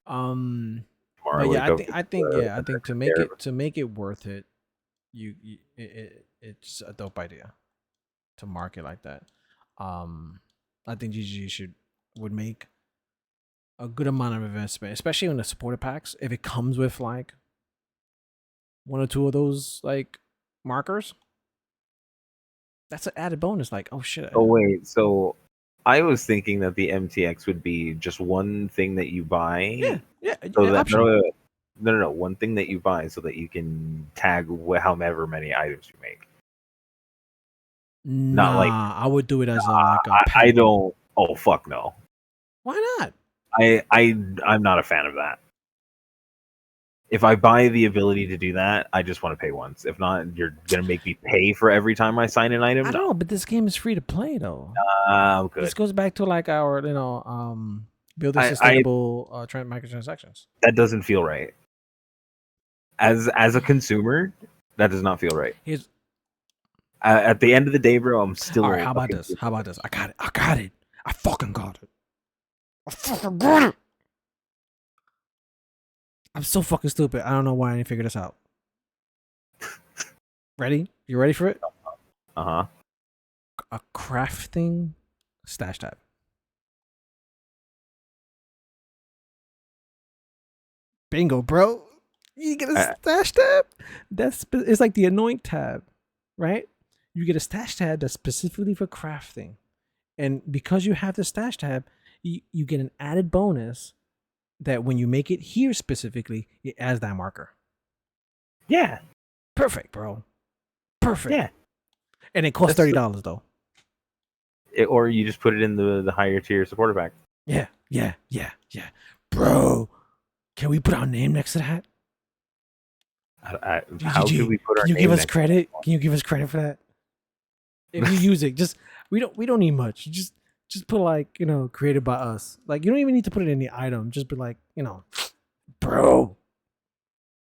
B: But
A: Tomorrow I
B: yeah,
A: wake up.
B: I think to make it worth it, it's a dope idea to market like that. I think GG would make a good amount of investment, especially in the supporter packs. If it comes with like one or two of those like markers, that's an added bonus. Like, oh shit.
A: Oh wait, so I was thinking that the MTX would be just one thing that you buy,
B: Yeah,
A: so that
B: optional.
A: no, one thing that you buy so that you can tag however many items you make. Not like
B: Nah, I would do it as a like a
A: I
B: pet.
A: don't. Oh fuck no.
B: Why not?
A: I'm not a fan of that. If I buy the ability to do that, I just want to pay once. If not, you're gonna make me pay for every time I sign an item.
B: I don't
A: No,
B: know, but this game is free to play though.
A: I'm
B: This
A: good.
B: goes back to like our, building
A: I
B: sustainable microtransactions.
A: that doesn't feel right. As a consumer, that does not feel right.
B: Here's
A: At the end of the day, bro, I'm
B: all right.
A: still
B: How
A: a
B: about this?
A: consumer.
B: How about this? I got it. I got it. I fucking got it. I fucking got it. I'm so fucking stupid. I don't know why I didn't figure this out. Ready? You ready for it?
A: Uh-huh.
B: A crafting stash tab. Bingo, bro. You get a stash tab. It's like the anoint tab, right? You get a stash tab that's specifically for crafting, and because you have the stash tab, you get an added bonus that when you make it here specifically, it adds that marker.
A: Yeah.
B: Perfect, bro. Perfect.
A: Yeah.
B: And it costs $30 though.
A: Or you just put it in the higher tier supporter pack.
B: Yeah. Bro, can we put our name next to that?
A: How could we put our
B: Can you
A: name
B: give us
A: next
B: credit? Can you give us credit for that? If you use it, just we don't need much. You just put like, created by us. Like you don't even need to put it in the item. Just be like, bro,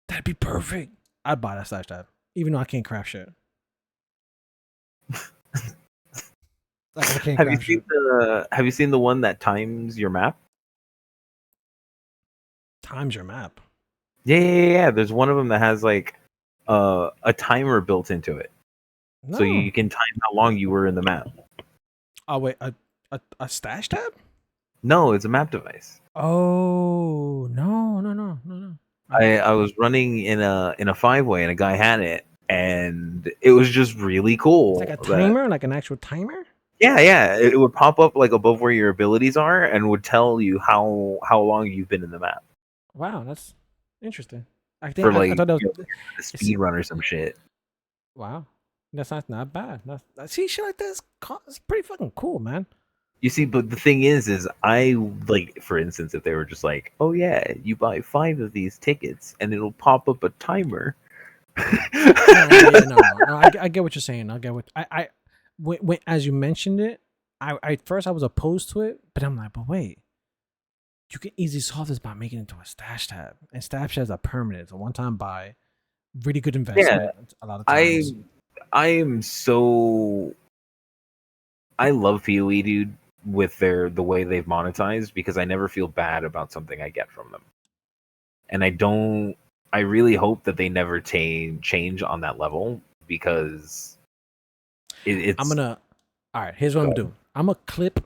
B: that'd be perfect. I'd buy that slash tab, even though I can't craft shit. Like I can't craft shit.
A: Have you seen the one that times your map?
B: Times your map.
A: Yeah. There's one of them that has like a timer built into it,
B: No.
A: so you can time how long you were in the map.
B: Oh wait, a stash tab?
A: No, it's a map device.
B: Oh no.
A: I was running in a 5-way and a guy had it, and it was just really cool.
B: It's like a timer, like an actual timer.
A: Yeah. It would pop up like above where your abilities are and would tell you how long you've been in the map.
B: Wow, that's interesting. I
A: For
B: think I
A: like
B: thought that was
A: the speed run or some shit.
B: wow. That's not bad. See shit like this. It's pretty fucking cool, man.
A: You see, but the thing is I like, for instance, if they were just like, oh yeah, you buy 5 of these tickets and it'll pop up a timer.
B: No. I get what you're saying. I get what when as you mentioned it, I at first I was opposed to it, but I'm like, but wait, you can easily solve this by making it into a stash tab, and stash tabs are permanent. It's a one-time buy, really good investment. A lot of times,
A: I am so I love PoE, dude, with the way they've monetized, because I never feel bad about something I get from them, and I really hope that they never change on that level, because it's.
B: all right. Here's what I'm gonna do. I'm gonna clip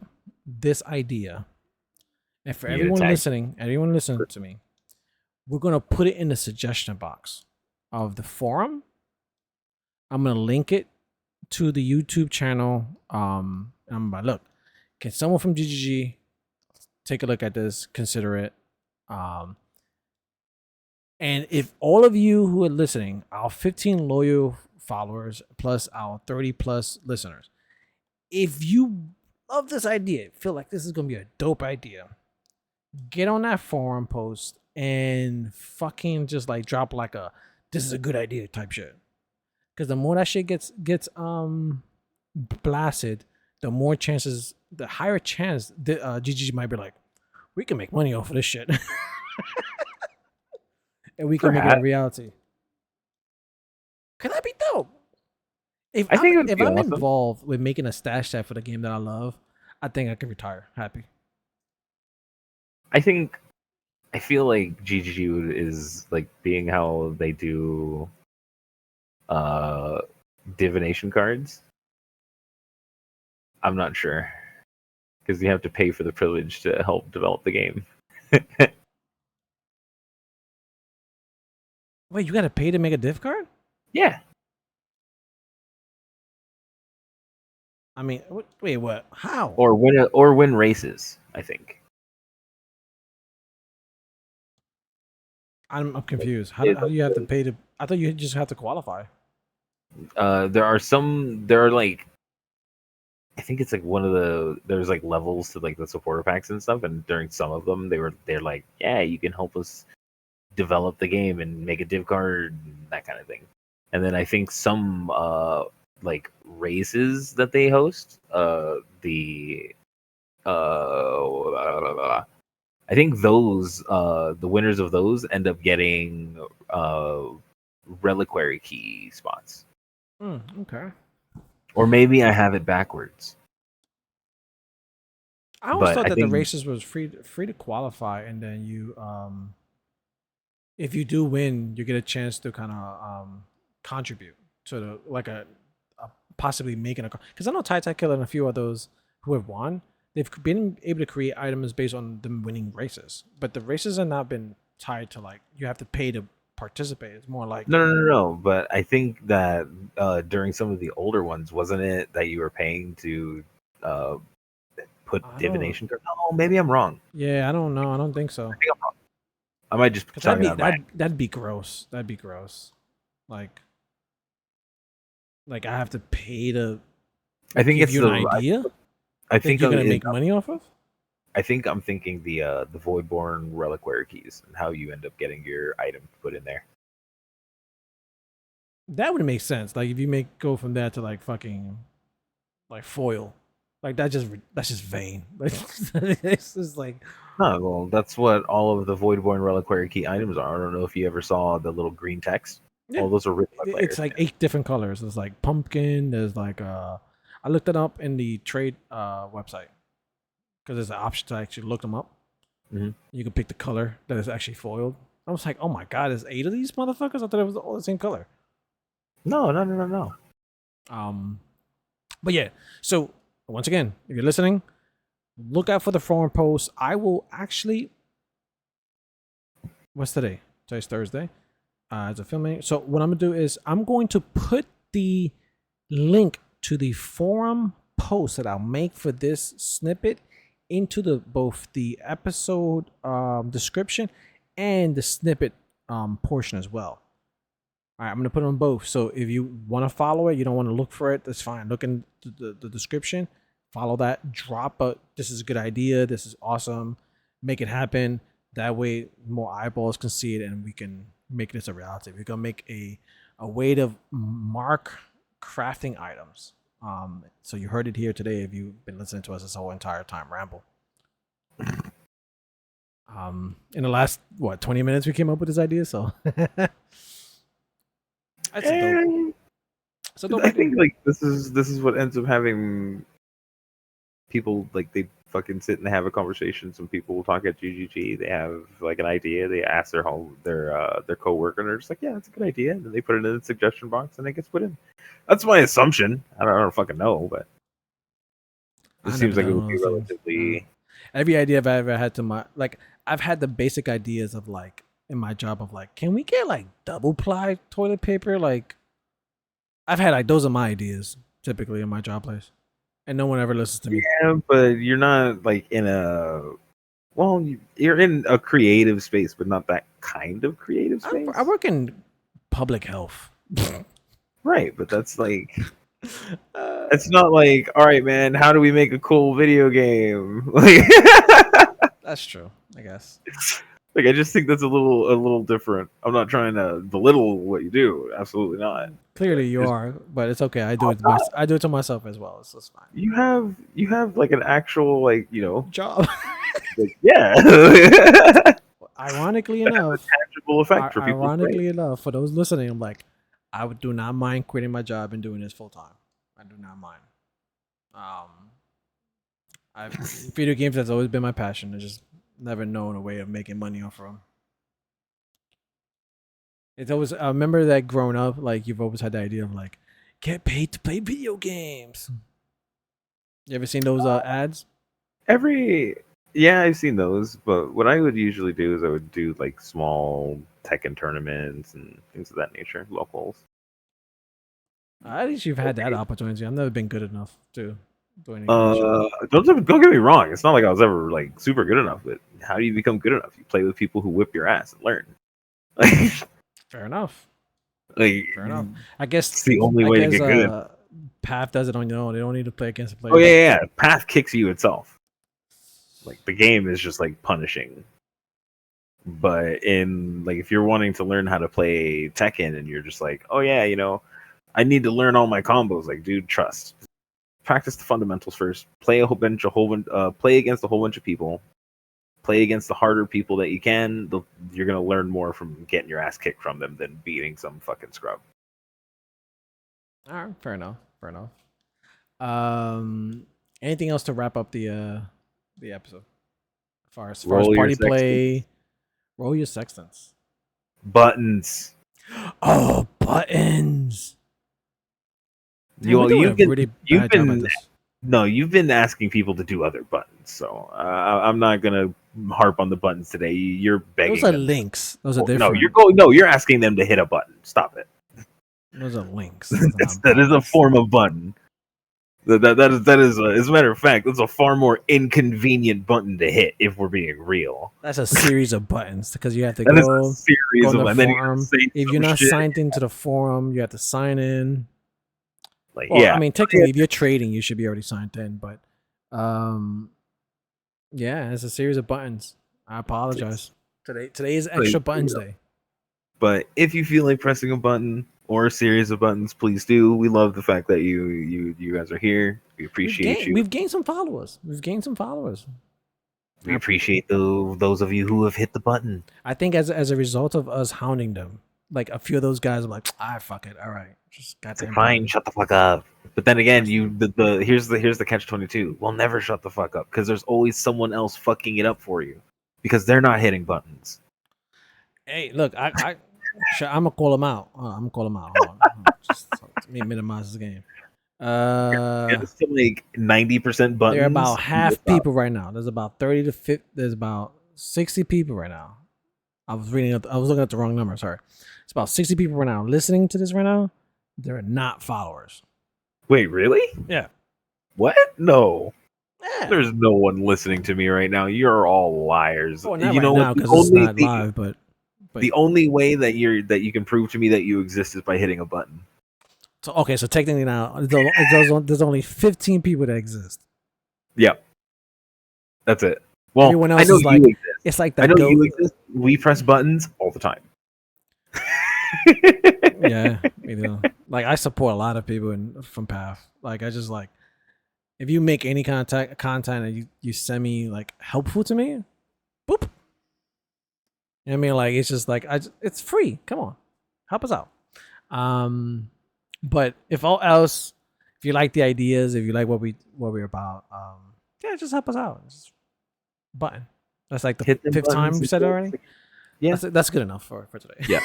B: this idea, and for everyone listening to me, we're gonna put it in the suggestion box of the forum. I'm gonna link it to the YouTube channel. I'm like, look, can someone from GGG take a look at this, consider it? And if all of you who are listening, our 15 loyal followers plus our 30 plus listeners, if you love this idea, feel like this is gonna be a dope idea, get on that forum post and fucking just like drop like a this is a good idea type shit. Because the more that shit gets blasted, the higher chance that GGG might be like, we can make money off of this shit. And we can make it a reality. Could that be dope? If I'm involved with making a stash tab for the game that I love, I think I can retire happy.
A: I feel like GGG is like being how they do divination cards. I'm not sure, because you have to pay for the privilege to help develop the game.
B: Wait, you gotta pay to make a div card?
A: Yeah.
B: I mean, wait, what? How?
A: Or win races, I think.
B: I'm confused. How
A: It-
B: do you have to pay to? I thought you just have to qualify.
A: there are like I think it's like there's like levels to like the supporter packs and stuff, and during some of them they're like, yeah, you can help us develop the game and make a div card, that kind of thing. And then I think some like races that they host, I think those the winners of those end up getting reliquary key spots.
B: Okay.
A: Or maybe I have it backwards.
B: I always
A: But
B: thought
A: I
B: that the
A: think
B: races was free to qualify, and then you if you do win, you get a chance to kind of contribute to the like a possibly making a because I know Tai Tai Killer and a few of those who have won, they've been able to create items based on them winning races, but the races have not been tied to like you have to pay to participate. It's more like
A: no. But I think that during some of the older ones, wasn't it that you were paying to uh, put
B: I don't.
A: divination cards? Oh, maybe I'm wrong.
B: Yeah, I don't know. I don't think so.
A: I think I'm wrong. I might just be
B: Cause
A: talking out of my head.
B: that'd be gross. That'd be gross. Like I have to pay to
A: I think
B: give
A: it's
B: you
A: the.
B: an idea
A: I
B: that
A: think
B: you're gonna make money off of.
A: I think I'm thinking the Voidborn reliquary keys and how you end up getting your item put in there.
B: That would make sense. Like if you go from that to like fucking like foil, like that's just vain. Like it's just like
A: Oh well, that's what all of the Voidborn reliquary key items are. I don't know if you ever saw the little green text.
B: yeah,
A: All those are written by
B: it's
A: players.
B: like 8 different colors. There's like pumpkin. There's like I looked it up in the trade website because there's an option to actually look them up.
A: Mhm.
B: You can pick the color that is actually foiled. I was like, oh my god, there's 8 of these motherfuckers. I thought it was all the same color.
A: No.
B: Um, but yeah. So once again, if you're listening, look out for the forum posts. I will actually. What's today? Today's Thursday. As a filming. So what I'm gonna do is I'm going to put the link to the forum post that I'll make for this snippet into the both the episode description and the snippet portion as well. All right, I'm gonna put it on both. So if you want to follow it, you don't want to look for it, that's fine. Look in the description, follow that. Drop a this is a good idea. This is awesome. Make it happen. That way, more eyeballs can see it, and we can make this a reality. We're gonna make a way to mark crafting items. So you heard it here today. If you've been listening to us this whole entire time, ramble. In the last 20 minutes, we came up with this idea. So that's a dope.
A: And
B: So dope
A: I
B: idea.
A: think like this is what ends up having people like they fucking sit and have a conversation. Some people will talk at GGG. They have like an idea. They ask their coworker, and they're just like, "Yeah, that's a good idea." And then they put it in the suggestion box, and it gets put in. That's my assumption. I don't fucking know, but it
B: I
A: seems
B: never
A: like it
B: done
A: would
B: one
A: be
B: of those things.
A: relatively.
B: Every idea I've ever had to my like, I've had the basic ideas of like in my job of like, can we get like double ply toilet paper? Like, I've had like those are my ideas typically in my job place, and no one ever listens to me.
A: Yeah, but you're not like in a. Well, you're in a creative space, but not that kind of creative space.
B: I work in public health.
A: Right, but that's like it's not like, all right, man, how do we make a cool video game? Like,
B: That's true, I guess.
A: like I just think that's a little different. I'm not trying to belittle what you do. Absolutely not.
B: Clearly, you
A: It's-
B: are, but it's okay. I do it. I do it to myself as well. It's just fine.
A: you have like an actual like
B: Job.
A: like, yeah
B: Ironically enough,
A: tangible effect for people.
B: ironically enough, for those listening, I'm like, I would do not mind quitting my job and doing this full time. I do not mind. Video games has always been my passion. I just never known a way of making money off of them. It's always I remember that growing up, like you've always had the idea of like get paid to play video games. You ever seen those ads?
A: Every Yeah, I've seen those, but what I would usually do is I would do like small Tekken tournaments and things of that nature, locals.
B: At least you've had that opportunity. I've never been good enough to do any kind of shit.
A: Don't get me wrong. It's not like I was ever like super good enough, but how do you become good enough? You play with people who whip your ass and learn. Like,
B: Fair enough.
A: like
B: Fair enough. I guess.
A: it's the only
B: I
A: way to
B: guess.
A: get good.
B: Path does it on their own. They don't need to play against the
A: Oh
B: players.
A: yeah. Path kicks you itself. Like the game is just like punishing. But in like if you're wanting to learn how to play Tekken and you're just like, oh yeah, I need to learn all my combos. Like, dude, trust. Practice the fundamentals first. Play play against a whole bunch of people. Play against the harder people that you can. You're gonna learn more from getting your ass kicked from them than beating some fucking scrub.
B: All right. Fair enough. Fair enough. Anything else to wrap up the episode? As far as
A: Roll your
B: party
A: sextants.
B: play, roll your sextants.
A: Buttons.
B: Oh, buttons. Damn, we're doing a really bad job at this.
A: No, you've been asking people to do other buttons, so I'm not gonna harp on the buttons today. You're begging.
B: Those are
A: them.
B: links. Those are
A: No,
B: different.
A: you're asking them to hit a button. Stop it.
B: Those are links. Those are not
A: That is a
B: buttons.
A: form of button. That is as a matter of fact, that's a far more inconvenient button to hit if we're being real.
B: That's a series of buttons because you have to
A: That is
B: go
A: a series
B: on
A: of,
B: the
A: and then you gotta
B: forum.
A: say
B: If
A: some
B: you're not
A: shit.
B: signed into the forum, you have to sign in.
A: Like,
B: Well,
A: yeah,
B: I mean, technically, if you're trading, you should be already signed in. But, yeah, it's a series of buttons. I apologize. Today is extra buttons day.
A: But if you feel like pressing a button or a series of buttons, please do. We love the fact that you guys are here. We appreciate you.
B: We've gained some followers. We've gained some followers.
A: We appreciate those of you who have hit the button.
B: I think as a result of us hounding them, like a few of those guys are like, fuck it, all right, just goddamn
A: Fine, shut the fuck up. But then again, here's the catch-22. We'll never shut the fuck up because there's always someone else fucking it up for you because they're not hitting buttons.
B: Hey, look, I'm gonna call them out. I'm gonna call them out. Hold on. Just let me minimize this game.
A: It's still like 90% buttons.
B: There are about half people right now. There's about 30 to 50. There's about 60 people right now. I was looking at the wrong number. Sorry. It's about 60 people right now listening to this right now. They're not followers.
A: Wait, really?
B: Yeah.
A: What? No.
B: Yeah.
A: There's no one listening to me right now. You're all liars.
B: Oh, not
A: you know
B: right now because it's not live, but
A: the only way that you can prove to me that you exist is by hitting a button.
B: So okay, so technically now there's only 15 people that exist.
A: Yep. That's it. Well,
B: everyone else
A: I know
B: is like,
A: you exist.
B: it's like
A: I
B: that.
A: know you exist. We press buttons all the time.
B: Yeah, you know, like I support a lot of people from Path. Like I just like, if you make any content and you send me like helpful to me, boop. You know what I mean? Like it's just like it's free. Come on, help us out. But if all else, if you like the ideas, if you like what we're about, yeah, just help us out. Just button. That's like the fifth time we said it already. Yeah, that's good enough for today.
A: Yeah,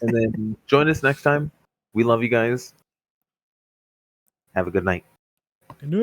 A: and then join us next time. We love you guys. Have a good night.
B: Good night.